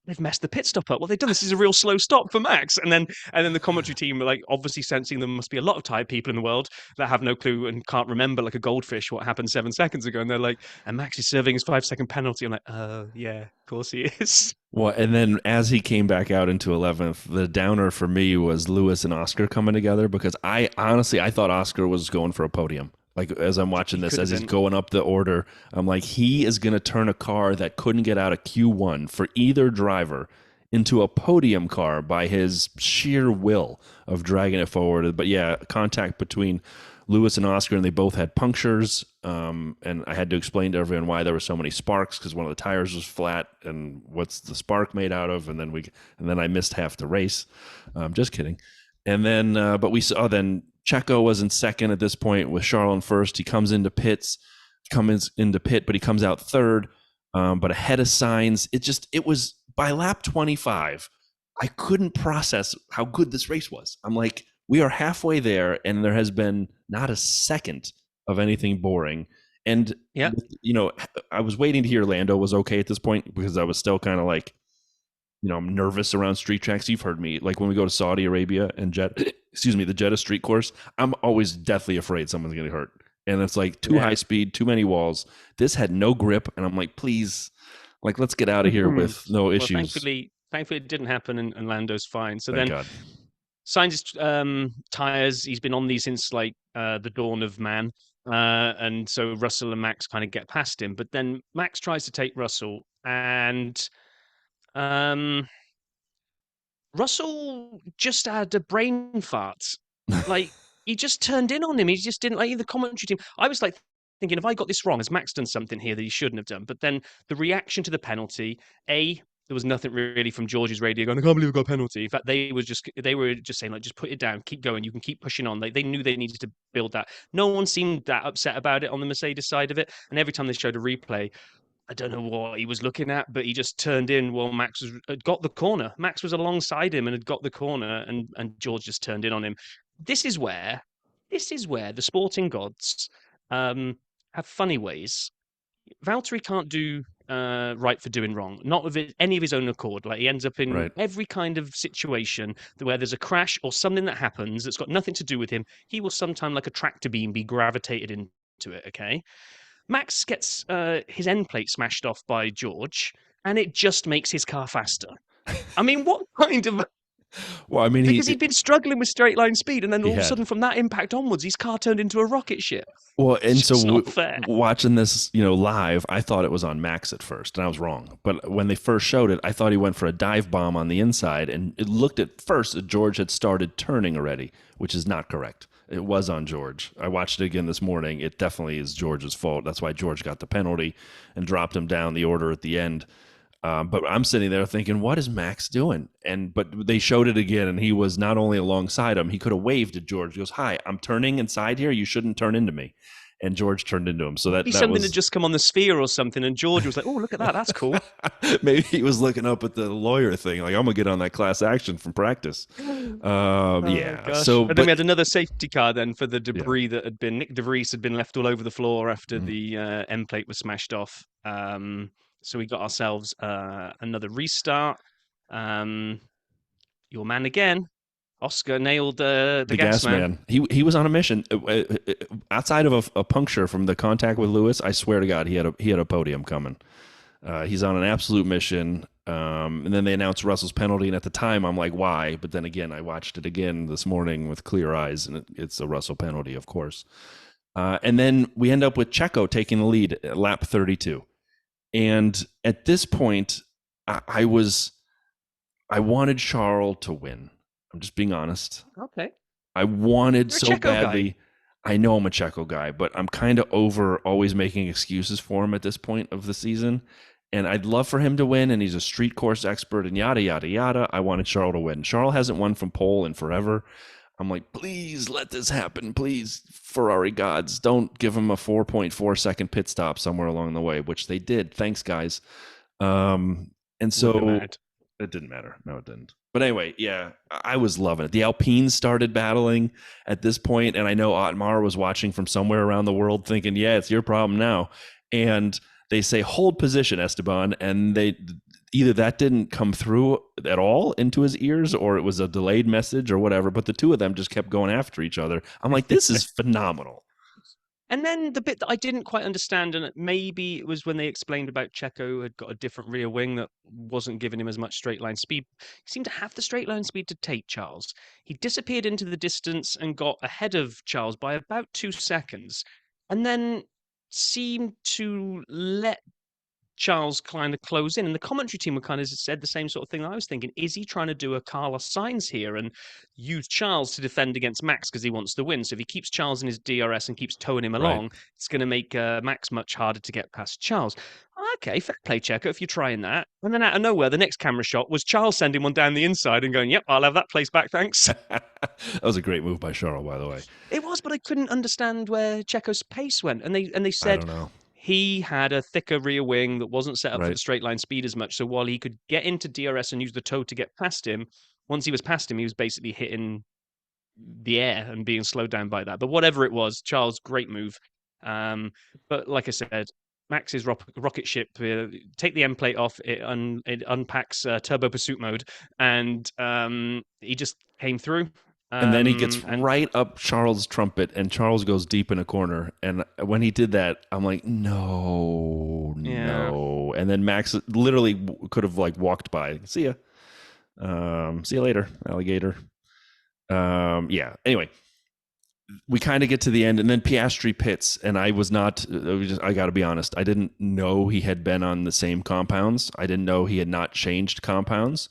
they've messed the pit stop up. What they've done, this is a real slow stop for Max. And then the commentary team are like obviously sensing there must be a lot of tired people in the world that have no clue and can't remember like a goldfish what happened 7 seconds ago. And they're like, and Max is serving his 5 second penalty. I'm like, oh yeah, of course he is. Well, and then as he came back out into 11th, the downer for me was Lewis and Oscar coming together, because I thought Oscar was going for a podium. Like, as I'm watching this, as he's going up the order, I'm like, he is going to turn a car that couldn't get out of Q1 for either driver into a podium car by his sheer will of dragging it forward. But yeah, contact between Lewis and Oscar, and they both had punctures. And I had to explain to everyone why there were so many sparks, because one of the tires was flat, and what's the spark made out of? And then I missed half the race. Just kidding. And then, but we saw then Checo was in second at this point with Charles in first. He comes into pit, but he comes out third, but ahead of Sainz. It was by lap 25. I couldn't process how good this race was. I'm like, we are halfway there, and there has been not a second of anything boring. And, yeah, I was waiting to hear Lando was okay at this point, because I was still kind of like, I'm nervous around street tracks. You've heard me, like when we go to Saudi Arabia and the Jeddah street course, I'm always deathly afraid someone's going to get hurt. And it's like too high speed, too many walls. This had no grip. And I'm like, please, like, let's get out of here with no issues. Thankfully it didn't happen, and Lando's fine. So Thank then God. Sainz's tires, he's been on these since like the dawn of man. And so Russell and Max kind of get past him. But then Max tries to take Russell, and Russell just had a brain fart. Like, he just turned in on him. He just didn't like the commentary team. I was like thinking, have I got this wrong? Has Max done something here that he shouldn't have done? But then the reaction to the penalty, there was nothing really from George's radio going, I can't believe we got a penalty. In fact, they were just saying, like, just put it down, keep going, you can keep pushing on. They knew they needed to build that. No one seemed that upset about it on the Mercedes side of it. And every time they showed a replay, I don't know what he was looking at, but he just turned in while Max had got the corner. Max was alongside him and had got the corner, and George just turned in on him. This is where the sporting gods have funny ways. Valtteri can't do right for doing wrong, not with any of his own accord. Like, he ends up in every kind of situation where there's a crash or something that happens that's got nothing to do with him. He will sometimes, like a tractor beam, be gravitated into it. Okay. Max gets his end plate smashed off by George, and it just makes his car faster. I mean, what kind of... Well, I mean, because he'd been struggling with straight line speed, and then all of a sudden, from that impact onwards, his car turned into a rocket ship. Well, and it's so not fair. Watching this, live, I thought it was on Max at first, and I was wrong. But when they first showed it, I thought he went for a dive bomb on the inside, and it looked at first that George had started turning already, which is not correct. It was on George. I watched it again this morning. It definitely is George's fault. That's why George got the penalty and dropped him down the order at the end. But I'm sitting there thinking, what is Max doing? But they showed it again, and he was not only alongside him, he could have waved at George. He goes, hi, I'm turning inside here. You shouldn't turn into me. And George turned into him. So that something had just come on the sphere or something, and George was like, oh, look at that. That's cool. Maybe he was looking up at the lawyer thing, like, I'm going to get on that class action from practice. Yeah. Gosh. So, and then we had another safety car then for the debris that had been... Nick De Vries had been left all over the floor after the end plate was smashed off. So we got ourselves another restart. Your man again, Oscar, nailed the gas man. He was on a mission. Outside of a puncture from the contact with Lewis, I swear to God, he had a podium coming. He's on an absolute mission. And then they announced Russell's penalty, and at the time I'm like, why? But then again, I watched it again this morning with clear eyes, and it's a Russell penalty, of course. And then we end up with Checo taking the lead at lap 32. And at this point, I wanted Charles to win. I'm just being honest. Okay. I wanted You're so badly. Guy. I know I'm a Checo guy, but I'm kind of over always making excuses for him at this point of the season. And I'd love for him to win, and he's a street course expert and yada, yada, yada. I wanted Charles to win. Charles hasn't won from pole in forever. I'm like, please let this happen. Please, Ferrari gods, don't give him a 4.4 second pit stop somewhere along the way, which they did. Thanks, guys. And so it didn't matter. No, it didn't. But anyway, yeah, I was loving it. The Alpines started battling at this point, and I know Otmar was watching from somewhere around the world thinking, yeah, it's your problem now. And they say, hold position, Esteban. And they either that didn't come through at all into his ears or it was a delayed message or whatever. But the two of them just kept going after each other. I'm like, this is phenomenal. And then the bit that I didn't quite understand, and maybe it was when they explained about Checo had got a different rear wing that wasn't giving him as much straight line speed. He seemed to have the straight line speed to take Charles. He disappeared into the distance and got ahead of Charles by about 2 seconds, and then seemed to let Charles kind of close in. And the commentary team were kind of said the same sort of thing. I was thinking, is he trying to do a Carlos Sainz here and use Charles to defend against Max because he wants to win? So if he keeps Charles in his DRS and keeps towing him along, it's going to make Max much harder to get past Charles. Okay, fair play, Checo, if you're trying that. And then out of nowhere, the next camera shot was Charles sending one down the inside and going, yep, I'll have that place back, thanks. That was a great move by Charles, by the way. It was, but I couldn't understand where Checo's pace went. And they said, I don't know. He had a thicker rear wing that wasn't set up for Right. the straight line speed as much. So while he could get into DRS and use the toe to get past him, once he was past him, he was basically hitting the air and being slowed down by that. But whatever it was, Charles, great move. But like I said, Max's rocket ship, take the end plate off, it unpacks turbo pursuit mode, and he just came through. And then he gets right up Charles' trumpet, and Charles goes deep in a corner. And when he did that, I'm like, no. And then Max literally could have like walked by. See ya. See you later, alligator. Yeah. Anyway, we kind of get to the end, and then Piastri pits, and I was not. I got to be honest. I didn't know he had been on the same compounds. I didn't know he had not changed compounds.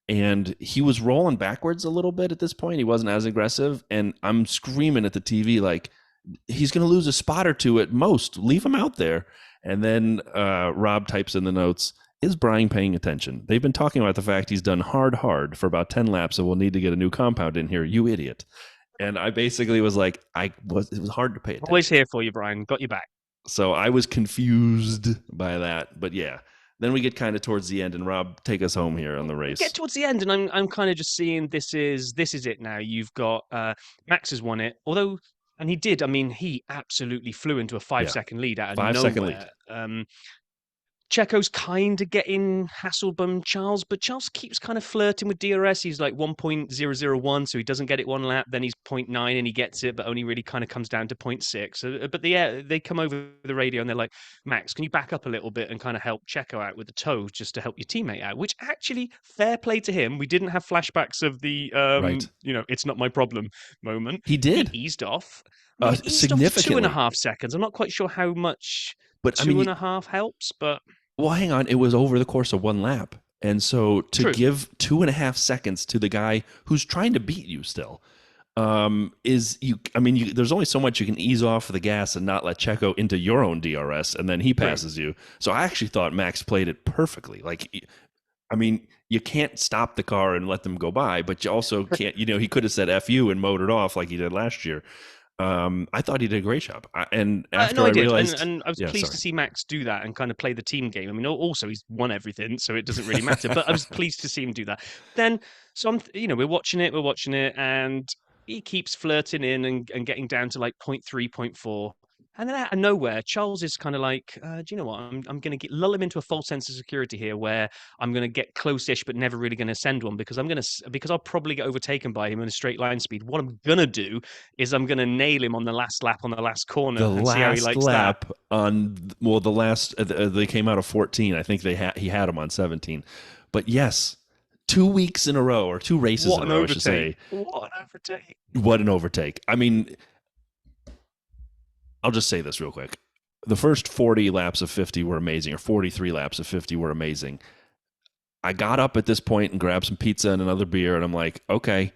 And he was rolling backwards a little bit at this point. He wasn't as aggressive. And I'm screaming at the TV like, he's going to lose a spot or two at most. Leave him out there. And then Rob types in the notes, is Brian paying attention? They've been talking about the fact he's done hard for about 10 laps and we'll need to get a new compound in here. You idiot. And I basically was like, it was hard to pay attention. Always here for you, Brian. Got you back. So I was confused by that. But yeah. Then we get kind of towards the end, and Rob, take us home here on the race. Get towards the end, and I'm kind of just seeing this is it now. You've got Max has won it, although, and he did. I mean, he absolutely flew into a 5-second lead out of 5 nowhere. second lead. Checo's kind of getting hassled Charles, but Charles keeps kind of flirting with DRS. He's like 1.001, so he doesn't get it one lap. Then he's 0.9 and he gets it, but only really kind of comes down to 0.6. But they come over the radio and they're like, Max, can you back up a little bit and kind of help Checo out with the toe just to help your teammate out? Which actually, fair play to him. We didn't have flashbacks of the, it's not my problem moment. He did. He eased off. Significantly. 2.5 seconds. I'm not quite sure how much... But 2.5 helps, but well, hang on. It was over the course of one lap, and so to give 2.5 seconds to the guy who's trying to beat you still, there's only so much you can ease off the gas and not let Checo into your own DRS, and then he passes you. So I actually thought Max played it perfectly. Like, I mean, you can't stop the car and let them go by, but you also can't. He could have said "F you" and motored off like he did last year. I thought he did a great job. And after I realized, and I was pleased to see Max do that and kind of play the team game. I mean, also he's won everything, so it doesn't really matter. But I was pleased to see him do that. Then, so we're watching it, and he keeps flirting in and getting down to like 0.3, 0.4. And then out of nowhere, Charles is kind of like, do you know what? I'm going to lull him into a false sense of security here, where I'm going to get close-ish, but never really going to send one because I'll probably get overtaken by him in a straight line speed. What I'm going to do is I'm going to nail him on the last lap on the last corner and see how he likes that. The last they came out of 14. I think he had him on 17. But yes, 2 weeks in a row or 2 races in a row, I should say. What an overtake! What an overtake! I mean. I'll just say this real quick. The first 40 laps of 50 were amazing, or 43 laps of 50 were amazing. I got up at this point and grabbed some pizza and another beer, and I'm like, okay,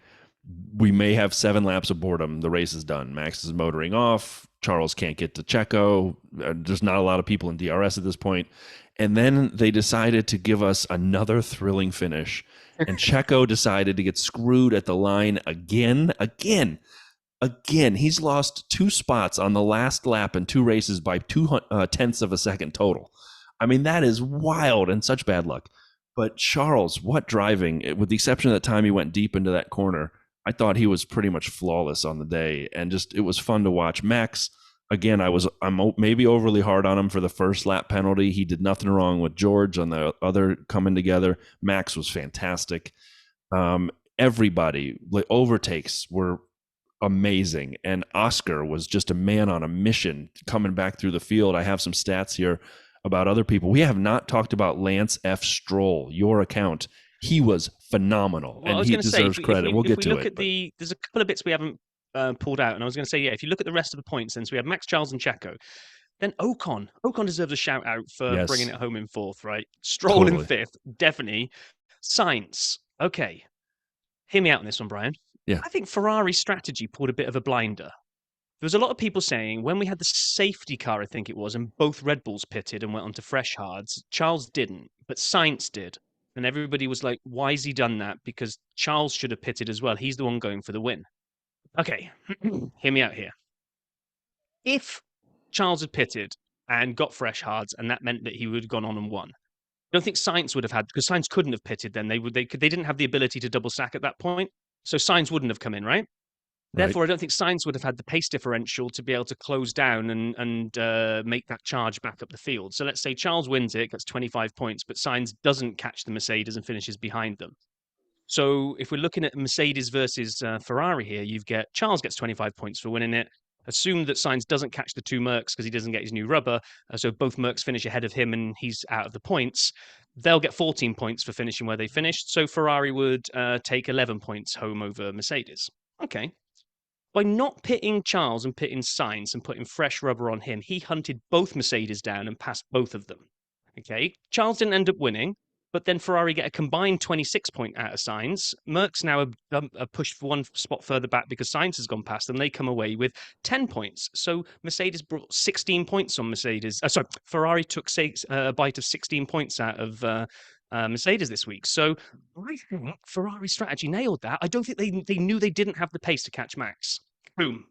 we may have 7 laps of boredom. The race is done. Max is motoring off. Charles can't get to Checo. There's not a lot of people in DRS at this point. And then they decided to give us another thrilling finish. And Checo decided to get screwed at the line again. Again, he's lost 2 spots on the last lap in 2 races by 0.2 of a second total. I mean, that is wild and such bad luck. But Charles, what driving? With the exception of that time he went deep into that corner, I thought he was pretty much flawless on the day, and just it was fun to watch. Max, again, I'm maybe overly hard on him for the first lap penalty. He did nothing wrong with George on the other coming together. Max was fantastic. Everybody, like, overtakes were amazing, and Oscar was just a man on a mission coming back through the field. I have some stats here about other people. We have not talked about Lance F. Stroll, your account. He was phenomenal, Well, I and was he going to say, deserves credit. We'll get to look it. at there's a couple of bits we haven't pulled out, and I was going to say, yeah, if you look at the rest of the points, then so we have Max, Charles, and Checo. Then Ocon deserves a shout out for Yes. bringing it home in fourth, right? Stroll in Totally. fifth, definitely. Sainz, okay. Hear me out on this one, Brian. Yeah. I think Ferrari's strategy pulled a bit of a blinder. There was a lot of people saying when we had the safety car, I think it was, and both Red Bulls pitted and went onto fresh hards, Charles didn't, but Sainz did. And everybody was like, why has he done that? Because Charles should have pitted as well. He's the one going for the win. Okay, hear me out here. If Charles had pitted and got fresh hards, and that meant that he would have gone on and won, I don't think Sainz would have had, because Sainz couldn't have pitted then. They didn't have the ability to double sack at that point. So Sainz wouldn't have come in, right? Therefore, I don't think Sainz would have had the pace differential to be able to close down and make that charge back up the field. So let's say Charles wins it, gets 25 points, but Sainz doesn't catch the Mercedes and finishes behind them. So if we're looking at Mercedes versus Ferrari here, you've got Charles gets 25 points for winning it. Assume that Sainz doesn't catch the two Mercs because he doesn't get his new rubber. So both Mercs finish ahead of him and he's out of the points. They'll get 14 points for finishing where they finished. So Ferrari would take 11 points home over Mercedes. Okay. By not pitting Charles and pitting Sainz and putting fresh rubber on him, he hunted both Mercedes down and passed both of them. Okay, Charles didn't end up winning, but then Ferrari get a combined 26 point out of Sainz. Merck's now a pushed one spot further back because Sainz has gone past them. They come away with 10 points. So Mercedes brought 16 points on Mercedes. Ferrari took a bite of 16 points out of Mercedes this week. So I think Ferrari's strategy nailed that. I don't think they knew they didn't have the pace to catch Max. Boom.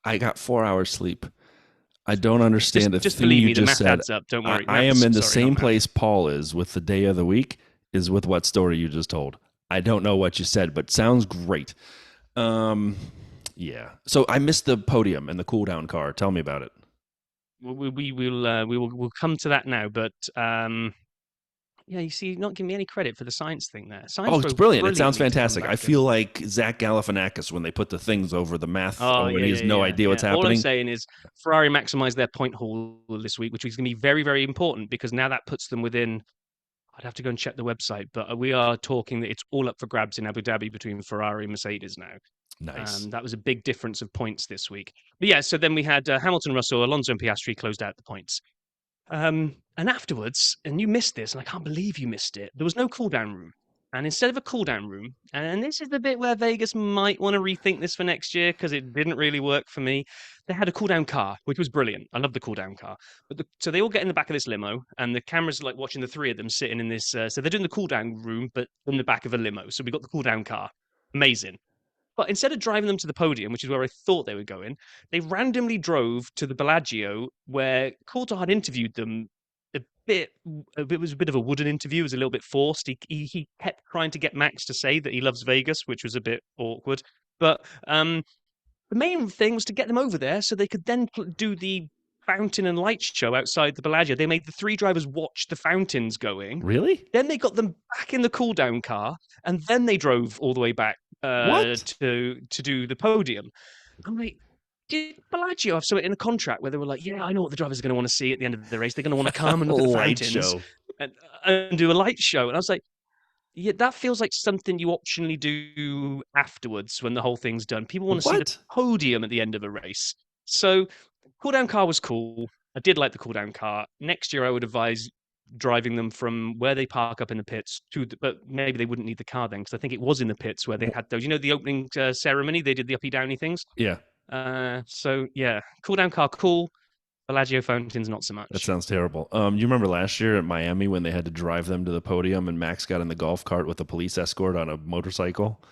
I got 4 hours sleep. I don't understand the just thing believe you me, the just math said. adds up. Don't worry. I am in the same place Paul is with the day of the week, is with what story you just told. I don't know what you said, but sounds great. Yeah. So I missed the podium and the cool down car. Tell me about it. We'll come to that now, but yeah, you see, you're not giving me any credit for the science thing there. It's brilliant. It sounds fantastic. I feel like Zach Galifianakis when they put the things over the math when he has no idea what's happening. All I'm saying is Ferrari maximized their point haul this week, which is going to be very, very important because now that puts them within. I'd have to go and check the website, but we are talking that it's all up for grabs in Abu Dhabi between Ferrari and Mercedes now. Nice. That was a big difference of points this week. But yeah, so then we had Hamilton, Russell, Alonso, and Piastri closed out the points. And afterwards, and you missed this, and I can't believe you missed it, there was no cool-down room. And instead of a cool-down room, and this is the bit where Vegas might want to rethink this for next year because it didn't really work for me, they had a cool-down car, which was brilliant. I love the cool-down car. But so they all get in the back of this limo, and the camera's like watching the three of them sitting in this. So they're doing the cool-down room, but in the back of a limo. So we got the cool-down car. Amazing. But instead of driving them to the podium, which is where I thought they were going, they randomly drove to the Bellagio where Coulthard had interviewed them it was a bit of a wooden interview. It was a little bit forced. He kept trying to get Max to say that he loves Vegas, which was a bit awkward. But the main thing was to get them over there so they could then do the fountain and lights show outside the Bellagio. They made the three drivers watch the fountains going. Really? Then they got them back in the cool-down car, and then they drove all the way back to do the podium. I'm like, did Bellagio have something in a contract where they were like, yeah, I know what the drivers are going to want to see at the end of the race. They're going to want to come and look at the fountains and do a light show. And I was like, yeah, that feels like something you optionally do afterwards when the whole thing's done. People want to see the podium at the end of a race. So cool-down car was cool. I did like the cool-down car. Next year, I would advise driving them from where they park up in the pits but maybe they wouldn't need the car then because I think it was in the pits where they had those, the opening ceremony, they did the uppy-downy things. Yeah. So yeah, cool-down car, cool. Bellagio fountains, not so much. That sounds terrible. You remember last year at Miami when they had to drive them to the podium and Max got in the golf cart with a police escort on a motorcycle?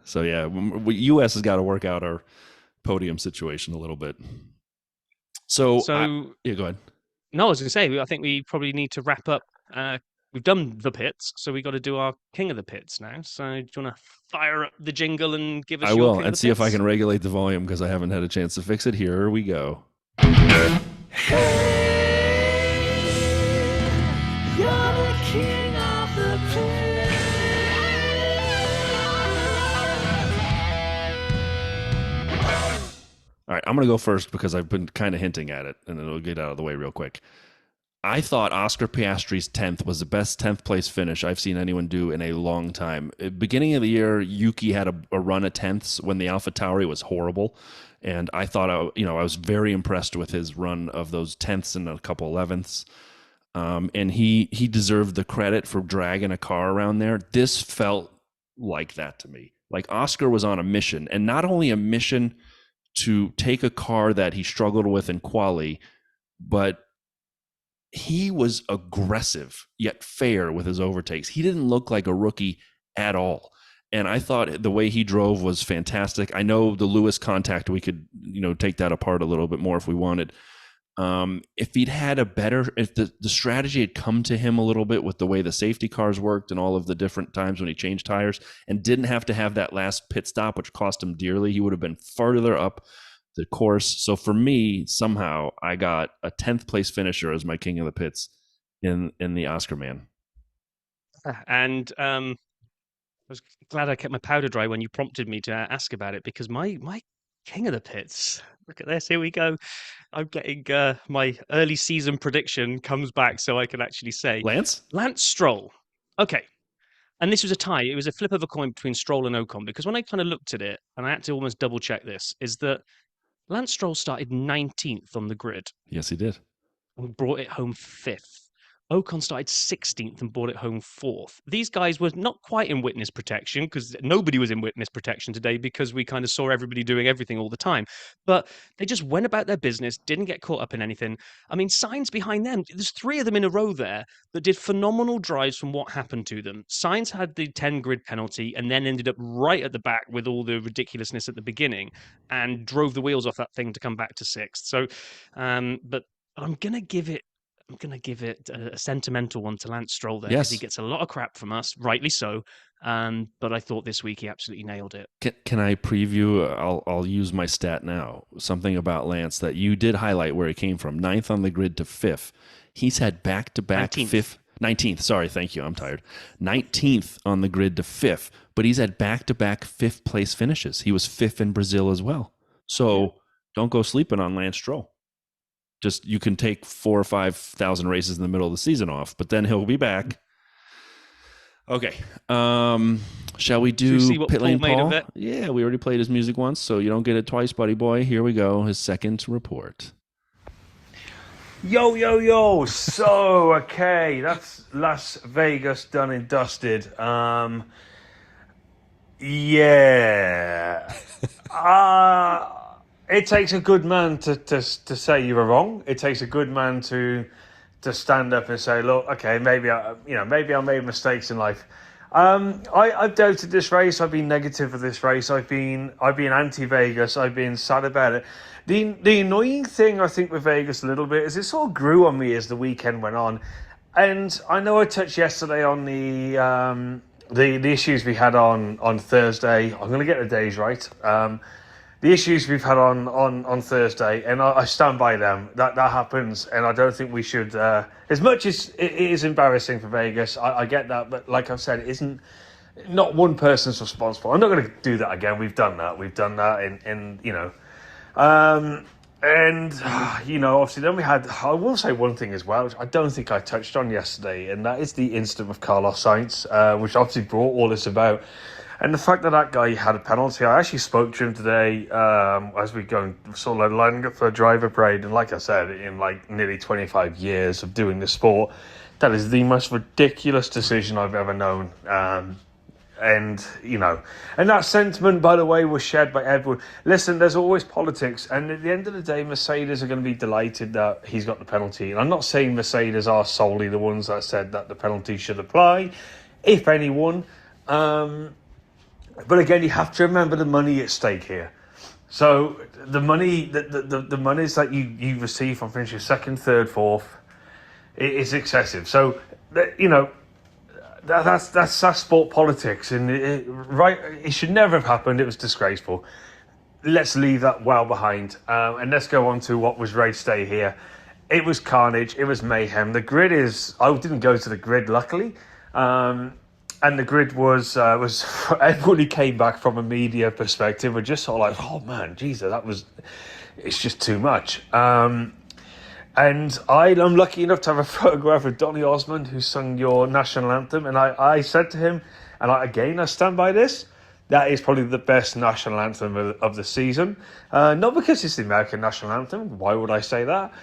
So yeah, U.S. has got to work out our podium situation a little bit. So yeah, go ahead. No, I was going to say, I think we probably need to wrap up we've done the pits, so we got to do our king of the pits now. So do you want to fire up the jingle and give us I your will, king and of the see if I pits? can regulate the volume because I haven't had a chance to fix it. Here we go. All right, I'm going to go first because I've been kind of hinting at it, and it'll get out of the way real quick. I thought Oscar Piastri's 10th was the best 10th place finish I've seen anyone do in a long time. Beginning of the year, Yuki had a run of 10ths when the Alpha Tauri was horrible, and I thought I was very impressed with his run of those 10ths and a couple 11ths. And he deserved the credit for dragging a car around there. This felt like that to me. Like Oscar was on a mission, and not only a mission to take a car that he struggled with in quali, but he was aggressive yet fair with his overtakes. He didn't look like a rookie at all. And I thought the way he drove was fantastic. I know the Lewis contact, we could, take that apart a little bit more if we wanted. If he'd had if the strategy had come to him a little bit with the way the safety cars worked and all of the different times when he changed tires and didn't have to have that last pit stop, which cost him dearly, he would have been farther up the course. So for me, somehow I got a 10th place finisher as my king of the pits in the Oscar man. And I was glad I kept my powder dry when you prompted me to ask about it, because my king of the pits, look at this, here we go. I'm getting my early season prediction comes back so I can actually say Lance Stroll. Okay. And this was a tie. It was a flip of a coin between Stroll and Ocon, because when I kind of looked at it, and I had to almost double check this, is that Lance Stroll started 19th on the grid. Yes, he did. And brought it home 5th. Ocon started 16th and brought it home 4th. These guys were not quite in witness protection, because nobody was in witness protection today, because we kind of saw everybody doing everything all the time. But they just went about their business, didn't get caught up in anything. I mean, Sainz behind them, there's 3 of them in a row there that did phenomenal drives from what happened to them. Sainz had the 10 grid penalty and then ended up right at the back with all the ridiculousness at the beginning and drove the wheels off that thing to come back to 6th. So, but I'm going to give it a sentimental one to Lance Stroll there, because he gets a lot of crap from us, rightly so. But I thought this week he absolutely nailed it. Can I preview? I'll use my stat now. Something about Lance that you did highlight where he came from. 9th on the grid to 5th. He's had back-to-back 19th. Sorry, thank you. I'm tired. 19th on the grid to 5th, but he's had back-to-back 5th place finishes. He was 5th in Brazil as well. So don't go sleeping on Lance Stroll. Just you can take 4,000 or 5,000 races in the middle of the season off, but then he'll be back. Okay. Shall we do Pitlane Paul? Yeah, we already played his music once, so you don't get it twice, buddy boy. Here we go. His second report. Yo. So, okay, that's Las Vegas done and dusted. It takes a good man to say you were wrong. It takes a good man to stand up and say, look, okay, maybe I made mistakes in life. I've doubted this race. I've been negative for this race. I've been anti-Vegas. I've been sad about it. The annoying thing I think with Vegas a little bit is it sort of grew on me as the weekend went on, and I know I touched yesterday on the issues we had on Thursday. I'm going to get the days right. The issues we've had on Thursday, and I stand by them. That happens, and I don't think we should. As much as it is embarrassing for Vegas, I get that, but like I've said, it isn't. Not one person's responsible. I'm not going to do that again. We've done that, and obviously then we had. I will say one thing as well, which I don't think I touched on yesterday, and that is the incident with Carlos Sainz, which obviously brought all this about. And the fact that guy had a penalty, I actually spoke to him today as we go sort of lining up for a driver parade. And like I said, in like nearly 25 years of doing this sport, that is the most ridiculous decision I've ever known. And that sentiment, by the way, was shared by everyone. Listen, there's always politics. And at the end of the day, Mercedes are going to be delighted that he's got the penalty. And I'm not saying Mercedes are solely the ones that said that the penalty should apply, if anyone. But again, you have to remember the money at stake here. So the money, the monies that you receive from finishing second, third, fourth, is excessive. So that's sport politics, and it should never have happened. It was disgraceful. Let's leave that well behind, and let's go on to what was race day here. It was carnage. It was mayhem. The grid is. I didn't go to the grid, luckily, and the grid was everyone who came back from a media perspective were just sort of like, oh man, Jesus, it's just too much. And I'm lucky enough to have a photograph of Donny Osmond, who sung your national anthem, and I said to him, and I stand by this. That is probably the best national anthem of the season. Not because it's the American national anthem. Why would I say that?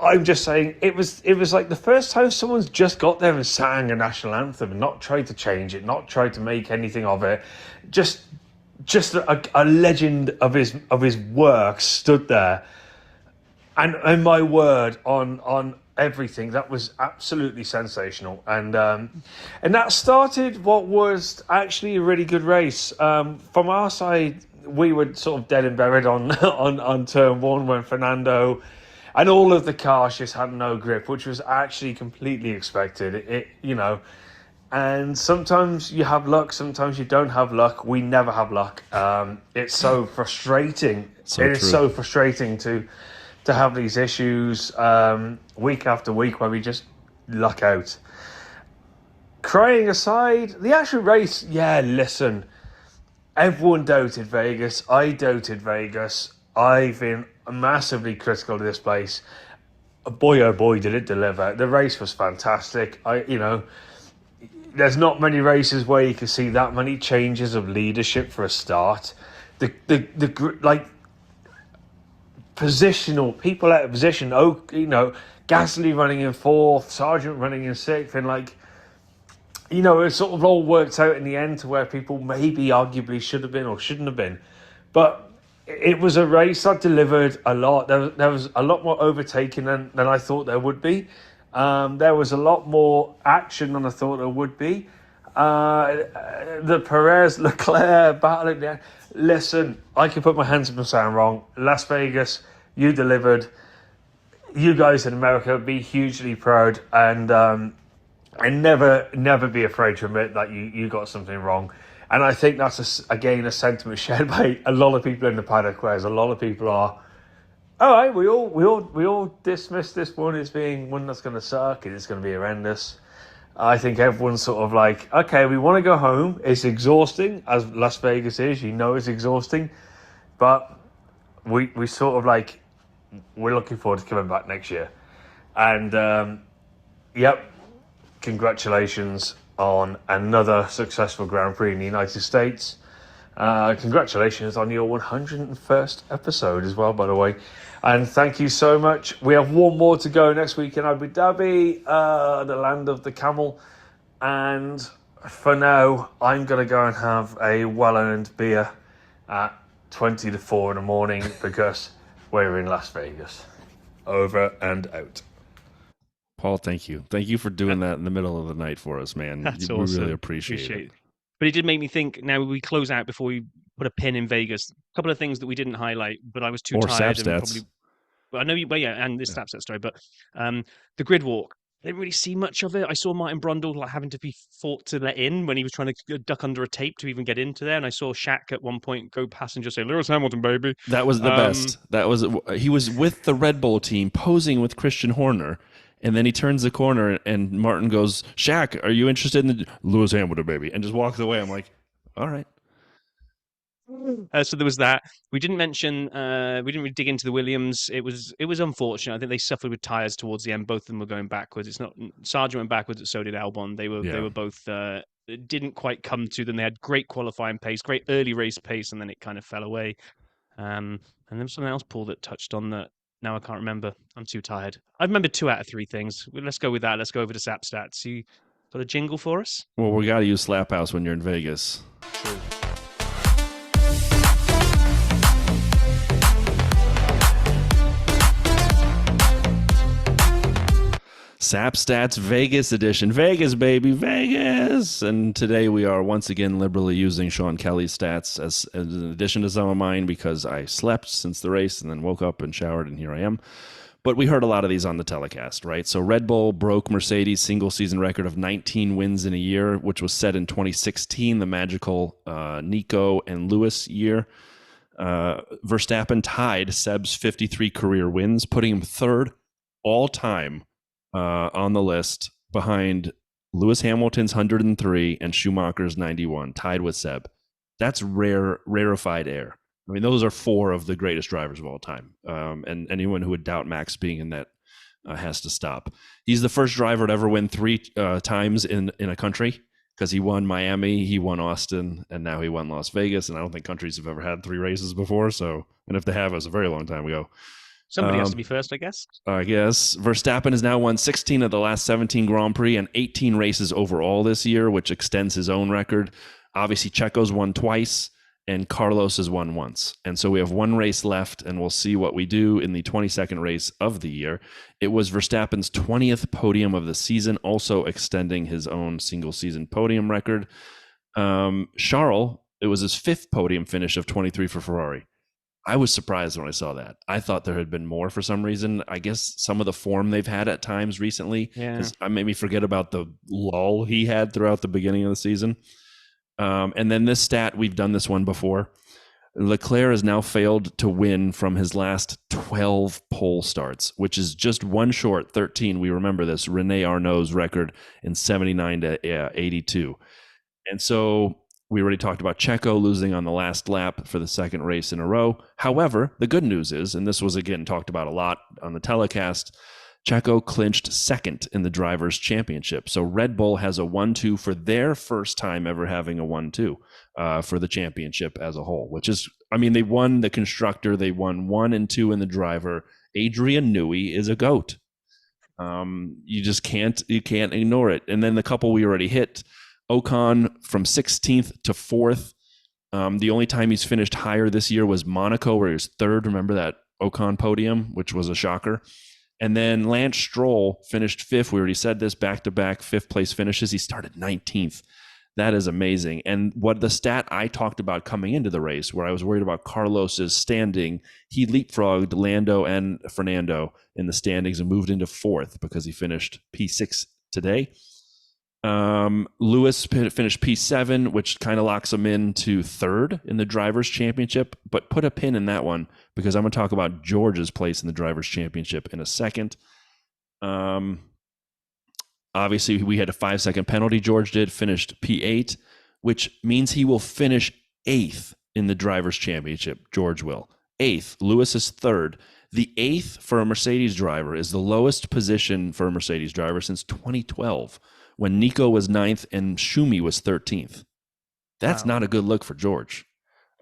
I'm just saying it was like the first time someone's just got there and sang a national anthem and not tried to change it, not tried to make anything of it. Just a legend of his work stood there. And my word on everything, that was absolutely sensational. And that started what was actually a really good race. From our side, we were sort of dead and buried on turn one when Fernando and all of the cars just had no grip, which was actually completely expected. And sometimes you have luck, sometimes you don't have luck. We never have luck. It's so frustrating. It is so frustrating to have these issues week after week where we just luck out. Crying aside, the actual race, listen, everyone doubted Vegas. I doubted Vegas. I've been massively critical of this place. Boy, oh boy, did it deliver. The race was fantastic. There's not many races where you can see that many changes of leadership for a start. The positional people out of position. Gasly running in fourth, Sargent running in sixth, and it sort of all worked out in the end to where people maybe arguably should have been or shouldn't have been. But it was a race that delivered a lot. There was a lot more overtaking than I thought there would be. There was a lot more action than I thought there would be. The Perez-Leclerc battle at the end. Listen, I can put my hands up and say I'm wrong. Las Vegas, you delivered. You guys in America be hugely proud and never be afraid to admit that you got something wrong. And I think that's again a sentiment shared by a lot of people in the paddock, whereas a lot of people are, all right, we all dismiss this one as being one that's going to suck and it's going to be horrendous. I think everyone's sort of like, okay, we want to go home. It's exhausting, as Las Vegas is. It's exhausting. But we sort of we're looking forward to coming back next year. And, congratulations on another successful Grand Prix in the United States. Congratulations on your 101st episode as well, by the way. And thank you so much. We have one more to go next week in Abu Dhabi, the land of the camel. And for now, I'm going to go and have a well-earned beer at 20 to 4 in the morning because we're in Las Vegas. Over and out. Paul, thank you. Thank you for doing that in the middle of the night for us, man. That's we awesome. really appreciate it. But it did make me think, now we close out before we put a pin in Vegas. A couple of things that we didn't highlight, but I was too tired. Or I know and this Snapstat story, but the grid walk. I didn't really see much of it. I saw Martin Brundle having to be fought to let in when he was trying to duck under a tape to even get into there. And I saw Shaq at one point go past and just say, Lewis Hamilton, baby. That was the best. He was with the Red Bull team posing with Christian Horner. And then he turns the corner and Martin goes, Shaq, are you interested in Lewis Hamilton, baby? And just walks away. I'm like, all right. So there was that. We didn't mention, we didn't really dig into the Williams. It was unfortunate. I think they suffered with tyres towards the end. Both of them were going backwards. It's not Sargent went backwards, but so did Albon. They were both didn't quite come to them. They had great qualifying pace, great early race pace, and then it kind of fell away. And then something else, Paul, that touched on that. Now I can't remember. I'm too tired. I remember 2 out of 3 things. Let's go with that. Let's go over to Snapstats. You got a jingle for us? Well, we got to use Slap House when you're in Vegas. True. Snapstats Vegas edition. Vegas, baby, Vegas. And today we are once again liberally using Sean Kelly's stats as an addition to some of mine because I slept since the race and then woke up and showered and here I am. But we heard a lot of these on the telecast, right? So Red Bull broke Mercedes' single season record of 19 wins in a year, which was set in 2016, the magical Nico and Lewis year. Verstappen tied Seb's 53 career wins, putting him third all time on the list behind Lewis Hamilton's 103 and Schumacher's 91, tied with Seb. That's rarefied air. I mean, those are four of the greatest drivers of all time. And anyone who would doubt Max being in that has to stop. He's the first driver to ever win three times in a country, because he won Miami, he won Austin, and now he won Las Vegas. And I don't think countries have ever had three races before. So, and if they have, it was a very long time ago. Somebody has to be first, I guess. I guess. Verstappen has now won 16 of the last 17 Grand Prix and 18 races overall this year, which extends his own record. Obviously, Checo's won twice, and Carlos has won once. And so we have one race left, and we'll see what we do in the 22nd race of the year. It was Verstappen's 20th podium of the season, also extending his own single-season podium record. Charles, it was his fifth podium finish of 23 for Ferrari. I was surprised when I saw that. I thought there had been more for some reason. I guess some of the form they've had at times recently made me forget about the lull he had throughout the beginning of the season. And then this stat, we've done this one before. Leclerc has now failed to win from his last 12 pole starts, which is just one short, 13. We remember this, Rene Arnaud's record in 79 to 82. And so we already talked about Checo losing on the last lap for the second race in a row. However, the good news is, and this was again talked about a lot on the telecast, Checo clinched second in the Drivers' Championship. So Red Bull has a 1-2 for their first time ever having a 1-2 for the championship as a whole, which is, I mean, they won the constructor, they won 1 and 2 in the driver. Adrian Newey is a GOAT. You just can't ignore it. And then the couple we already hit, Ocon from 16th to 4th. The only time he's finished higher this year was Monaco, where he was third. Remember that Ocon podium, which was a shocker. And then Lance Stroll finished fifth. We already said this, back-to-back fifth-place finishes. He started 19th. That is amazing. And what the stat I talked about coming into the race, where I was worried about Carlos's standing, he leapfrogged Lando and Fernando in the standings and moved into fourth because he finished P6 today. Lewis finished P7, which kind of locks him into third in the Drivers' Championship, but put a pin in that one because I'm going to talk about George's place in the Drivers' Championship in a second. Obviously, we had a 5-second penalty. George did, finished P8, which means he will finish 8th in the Drivers' Championship. George will. 8th. Lewis is third. The 8th for a Mercedes driver is the lowest position for a Mercedes driver since 2012. When Nico was 9th and Schumi was 13th. That's not a good look for George.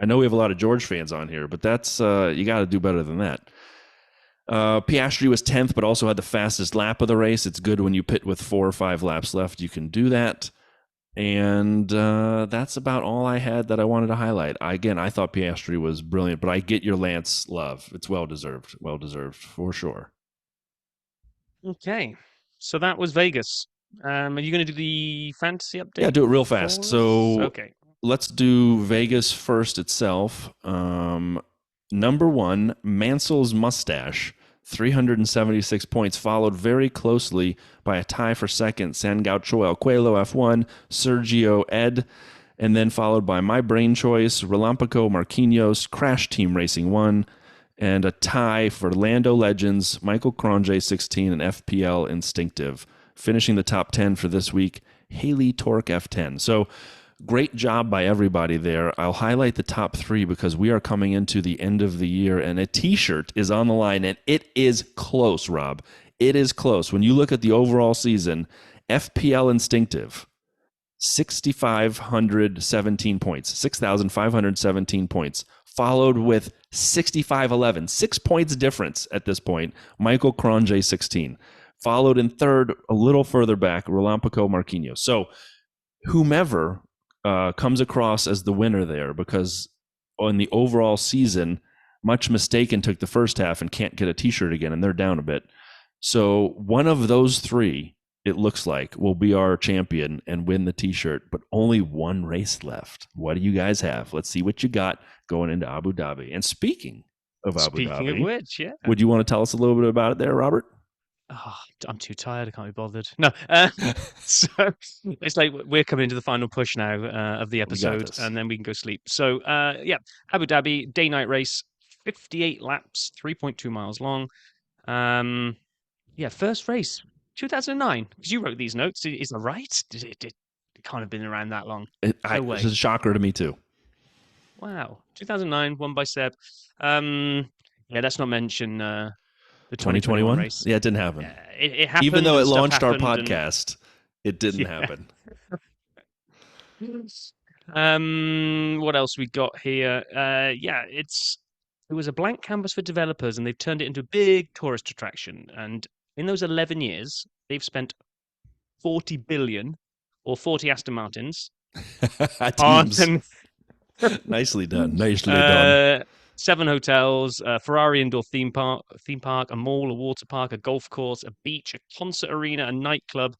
I know we have a lot of George fans on here, but that's you got to do better than that. Piastri was 10th, but also had the fastest lap of the race. It's good when you pit with 4 or 5 laps left. You can do that. And that's about all I had that I wanted to highlight. I thought Piastri was brilliant, but I get your Lance love. It's well-deserved. Well-deserved, for sure. Okay. So that was Vegas. Are you going to do the fantasy update? Yeah, do it real fast. So okay, let's do Vegas first itself. Number 1, Mansell's Mustache, 376 points, followed very closely by a tie for second, San Gaucho El Coelho F1, Sergio Ed, and then followed by My Brain Choice, Relampico Marquinhos, Crash Team Racing 1, and a tie for Lando Legends, Michael Cronje 16, and FPL Instinctive. Finishing the top 10 for this week, Haley Torque F10. So great job by everybody there. I'll highlight the top 3 because we are coming into the end of the year and a t-shirt is on the line, and it is close, Rob. It is close. When you look at the overall season, FPL Instinctive, 6,517 points, 6,517 points, followed with 6,511, 6 points difference at this point, Michael Cronje 16. Followed in third, a little further back, Relampico Marquinhos. So whomever comes across as the winner there, because on the overall season, Much Mistaken took the first half and can't get a t-shirt again, and they're down a bit. So one of those 3, it looks like, will be our champion and win the t-shirt, but only one race left. What do you guys have? Let's see what you got going into Abu Dhabi. And speaking of Abu Speaking of Dhabi. which, yeah. Would you want to tell us a little bit about it there, Robert? Oh, I'm too tired. I can't be bothered. No. So it's like we're coming into the final push now of the We got episode, this. and then we can go sleep. So yeah, Abu Dhabi day-night race, 58 laps, 3.2 miles long. Yeah, first race, 2009. Because you wrote these notes, is that right? It can't have been around that long. No way. It's a shocker to me too. Wow, 2009, won by Seb. Yeah, let's not mention the 2021 2021 race. Yeah, it didn't happen. Yeah, it happened. Even though it and stuff launched our happened and- podcast, it didn't Yeah. happen. What else we got here? Yeah, it was a blank canvas for developers, and they've turned it into a big tourist attraction. And in those 11 years, they've spent 40 billion or 40 Aston Martins on Teams. Nicely done. Nicely done. 7 hotels, a Ferrari indoor theme park, a mall, a water park, a golf course, a beach, a concert arena, a nightclub.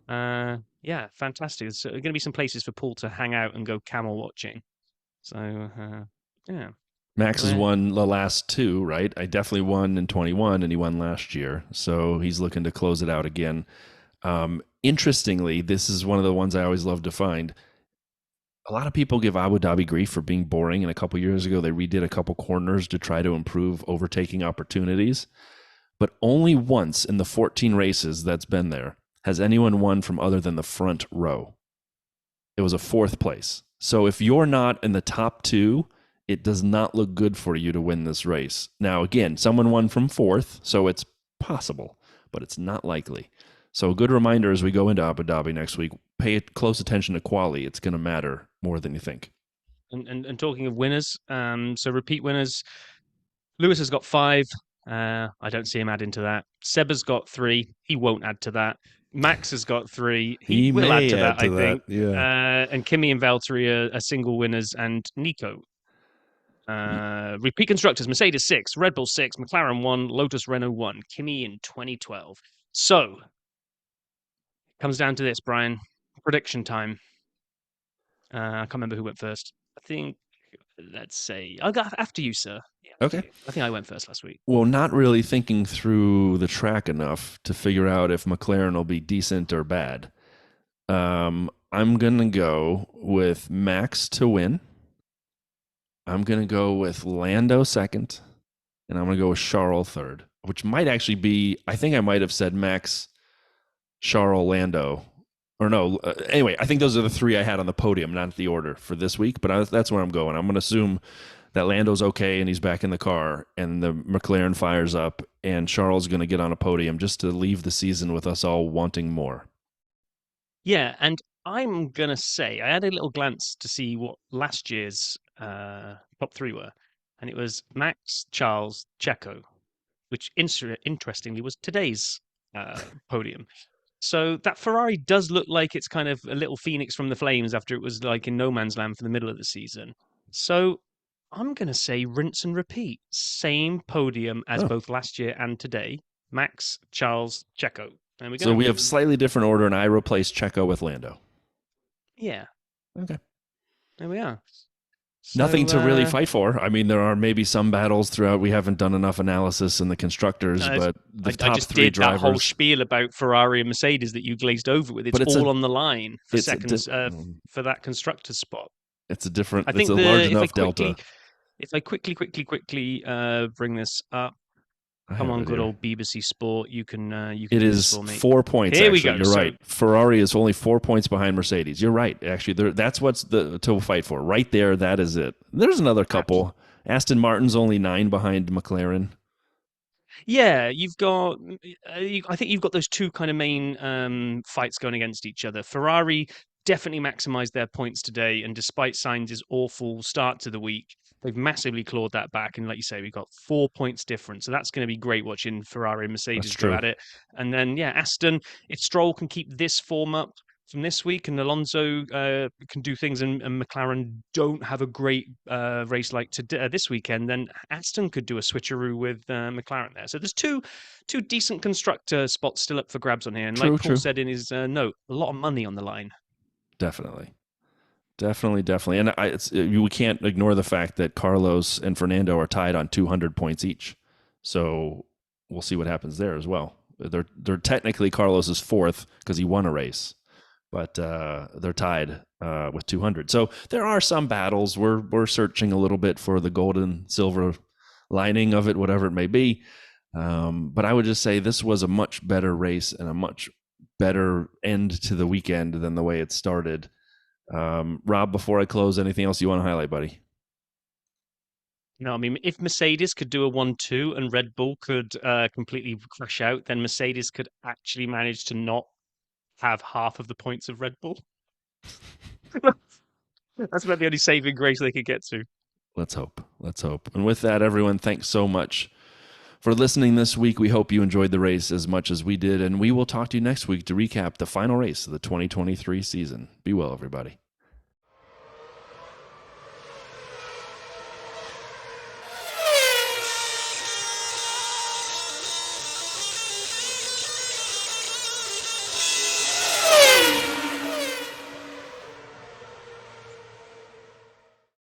Yeah, fantastic. There's going to be some places for Paul to hang out and go camel watching. So, yeah. Max has won the last 2, right? I definitely won in 21, and he won last year. So he's looking to close it out again. Interestingly, this is one of the ones I always love to find. A lot of people give Abu Dhabi grief for being boring, and a couple years ago they redid a couple corners to try to improve overtaking opportunities. But only once in the 14 races that's been there has anyone won from other than the front row. It was a 4th place. So if you're not in the top 2, it does not look good for you to win this race. Now, again, someone won from 4th, so it's possible, but it's not likely. So a good reminder as we go into Abu Dhabi next week, pay close attention to quali. It's going to matter more than you think. And talking of winners, so repeat winners, Lewis has got 5. I don't see him adding to that. Seb has got 3. He won't add to that. Max has got 3. He will may add to that, I think. Yeah. And Kimi and Valtteri are single winners, and Nico. Repeat constructors: Mercedes 6, Red Bull 6, McLaren 1, Lotus Renault 1, Kimi in 2012. So comes down to this, Brian. Prediction time. I can't remember who went first. I think, let's say, I'll go after you, sir. Yeah, Okay. I think I went first last week. Well, not really thinking through the track enough to figure out if McLaren will be decent or bad. I'm going to go with Max to win. I'm going to go with Lando second. And I'm going to go with Charles third, which might actually be, I think I might have said Max, Charles, Lando. Or no, anyway, I think those are the 3 I had on the podium, not the order for this week, but that's where I'm going. I'm going to assume that Lando's okay and he's back in the car and the McLaren fires up and Charles is going to get on a podium just to leave the season with us all wanting more. Yeah, and I'm going to say, I had a little glance to see what last year's top 3 were, and it was Max, Charles, Checo, which interestingly was today's podium. So that Ferrari does look like it's kind of a little phoenix from the flames after it was like in no man's land for the middle of the season. So I'm going to say rinse and repeat. Same podium as both last year and today. Max, Charles, Checo. There we go. So we have slightly different order, and I replaced Checo with Lando. Yeah. Okay. There we are. So, Nothing to really fight for. I mean, there are maybe some battles throughout. We haven't done enough analysis in the constructors, but the top I just 3 did drivers. that whole spiel about Ferrari and Mercedes that you glazed over with. It's all on the line for seconds for that constructor's spot. It's a different. I think it's a large enough delta. If I quickly bring this up, come on, good old BBC Sport. You can. It do is this for me. 4 points. Here actually. we go. You're right. Ferrari is only 4 points behind Mercedes. You're right. Actually, that's what's to fight for. Right there, that is it. There's another couple. Aston Martin's only 9 behind McLaren. Yeah, you've got. I think you've got those 2 kind of main fights going against each other. Ferrari definitely maximised their points today, and despite Sainz's awful start to the week, they've massively clawed that back. And like you say, we've got 4 points difference. So that's going to be great watching Ferrari and Mercedes go at it. And then, yeah, Aston, if Stroll can keep this form up from this week and Alonso can do things and McLaren don't have a great race like this weekend, then Aston could do a switcheroo with McLaren there. So there's two decent constructor spots still up for grabs on here. And like Paul said in his note, a lot of money on the line. Definitely. Definitely. And we can't ignore the fact that Carlos and Fernando are tied on 200 points each. So we'll see what happens there as well. They're technically Carlos is fourth because he won a race, but they're tied with 200. So there are some battles. We're searching a little bit for the golden silver lining of it, whatever it may be. But I would just say this was a much better race and a much better end to the weekend than the way it started. Rob, before I close, anything else you want to highlight, buddy? No, I mean, if Mercedes could do a 1-2 and Red Bull could completely crash out, then Mercedes could actually manage to not have half of the points of Red Bull. That's about the only saving grace they could get to. Let's hope. And with that, everyone, thanks so much for listening this week. We hope you enjoyed the race as much as we did, and we will talk to you next week to recap the final race of the 2023 season. Be well, everybody.